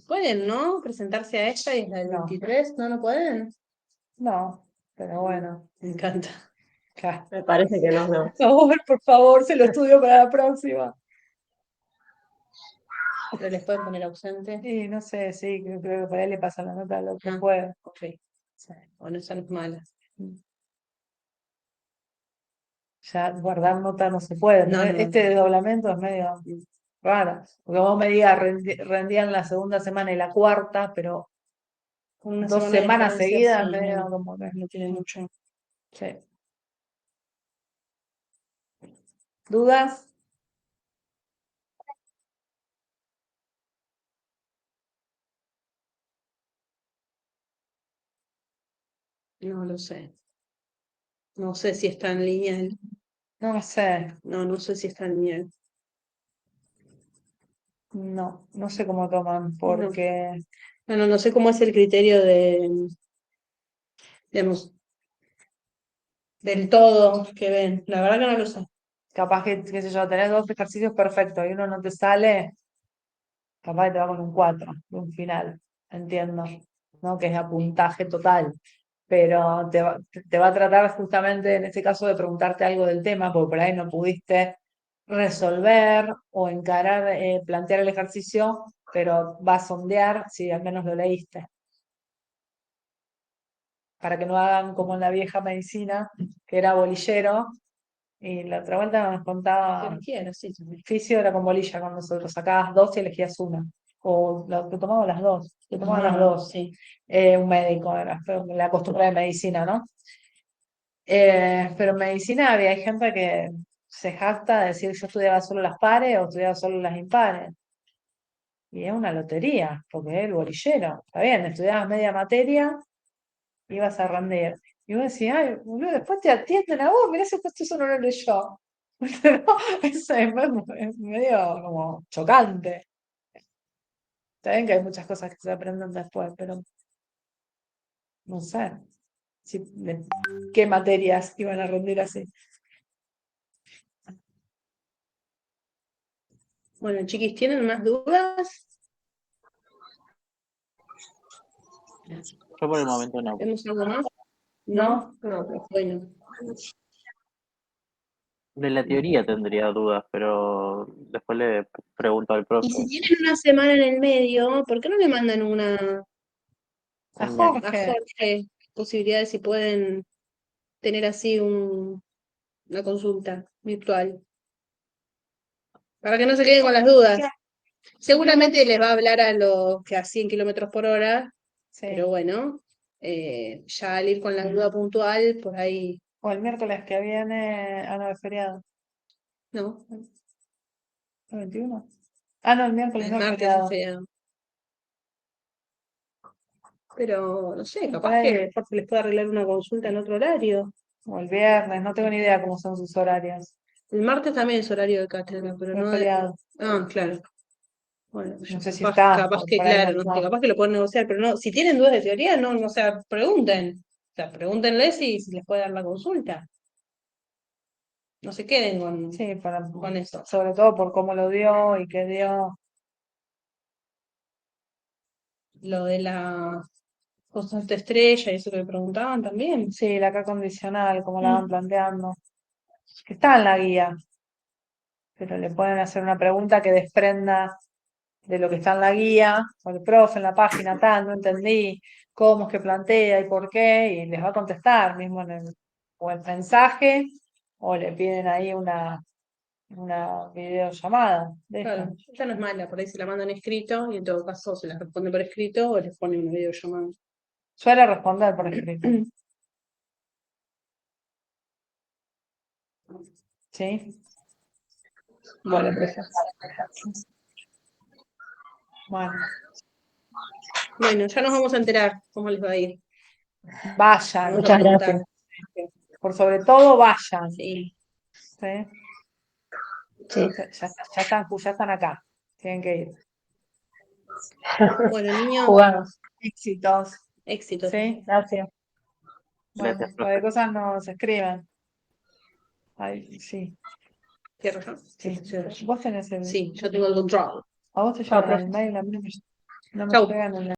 Pueden, ¿no? Presentarse a esta y es la del No. 23, ¿no? ¿No pueden? No, pero bueno, Me encanta. claro. Me parece que no. Por favor, se lo estudio para la próxima. Pero les pueden poner ausente. Y no sé, sí, creo que por ahí le pasa la nota lo que Ah. puede. Ok. Sí. Bueno, esa no es mala. Ya guardar nota no se puede. No, no. Este desdoblamiento es medio raro. Porque vos me digas, rendían la segunda semana y la cuarta, pero Con una 2 semana de semanas diferencia, seguidas, sí, medio no, como que. no tiene mucho. Sí. ¿Dudas? No lo sé. No sé si está en línea. No sé. No sé si está en línea. No sé cómo toman, porque No sé cómo es el criterio digamos, del todo que ven. La verdad que no lo sé. capaz que, qué sé yo, tenés 2 ejercicios perfectos y uno no te sale, capaz que te va con un 4 de un final, entiendo, ¿no? Que es a puntaje total, pero te va a tratar justamente en este caso de preguntarte algo del tema, porque por ahí no pudiste resolver o encarar, plantear el ejercicio, pero va a sondear si al menos lo leíste. Para que no hagan como en la vieja medicina, que era bolillero, y la otra vuelta nos contaba, Pero quiero, sí, también. fisio era con bolilla con nosotros, sacabas 2 y elegías una. O te tomaban las dos, te tomaban las dos. Sí. Un médico, era fue la costumbre de medicina, ¿no? Pero en medicina hay gente que se jacta de decir yo estudiaba solo las pares o estudiaba solo las impares. Y es una lotería, porque es el bolillero. Está bien, estudiabas media materia, ibas a rendir. Y vos decís, ay, boludo, después te atienden a vos, mirá si esto eso no lo leyó. Pero eso es medio como chocante. Está bien que hay muchas cosas que se aprenden después, pero no sé qué materias iban a rendir así. Bueno, chiquis, ¿tienen más dudas? Yo por el momento no. ¿Tenemos algo más? ¿No? No, bueno. De la teoría tendría dudas, pero después le pregunto al Y profe. si tienen una semana en el medio, ¿por qué no le mandan una A Un a Jorge. Jorge posibilidades si pueden tener así una consulta virtual? Para que no se queden con las dudas. Seguramente les va a hablar a los que a 100 kilómetros por hora, Sí. pero bueno, ya al ir con la duda puntual, por ahí, O el miércoles que viene, no, es feriado. no, ¿El 21? Ah, no, el miércoles el no es martes es feriado. feriado. Pero no sé, Por capaz ahí. que Jorge les puede arreglar una consulta en otro horario. O el viernes, no tengo ni idea cómo son sus horarios. El martes también es horario de cátedra, pero Es no de... feriado. Ah, claro. Bueno, No sé si capaz, está, capaz que, por ahí no claro, no sé, está. capaz que lo pueden negociar, pero no, si tienen dudas de teoría, no, o sea, pregunten. O sea, pregúntenle si les puede dar la consulta. No se queden Sí, con eso. sobre todo por cómo lo dio y qué dio. Lo de la constante estrella y eso que me preguntaban también. Sí, la K condicional, como la van Mm. planteando. Que está en la guía, pero le pueden hacer una pregunta que desprenda de lo que está en la guía, o el profe en la página tal, no entendí cómo es que plantea y por qué, y les va a contestar mismo o el mensaje, o le piden ahí una videollamada. Claro, esta no es mala, por ahí se la mandan escrito y en todo caso se la responde por escrito o les ponen una videollamada. Suele responder por escrito. ¿Sí? Bueno, profe. Bueno, Bueno, ya nos vamos a enterar cómo les va a ir. vayan, Vamos a Muchas preguntar. gracias. por sobre todo vayan. Sí. ¿Sí? Sí. Ya están acá, tienen que ir. Bueno, niños, Jugados. Éxitos. éxito. ¿Sí? Gracias. Bueno, Gracias, profe. cualquier cosa nos escriben. Ay, sí. ¿Cierro yo? Sí. Vos tenés el. Sí, yo tengo el control. A vos te Chao, llegan profe. el mail, a mí no me Chau. llegan el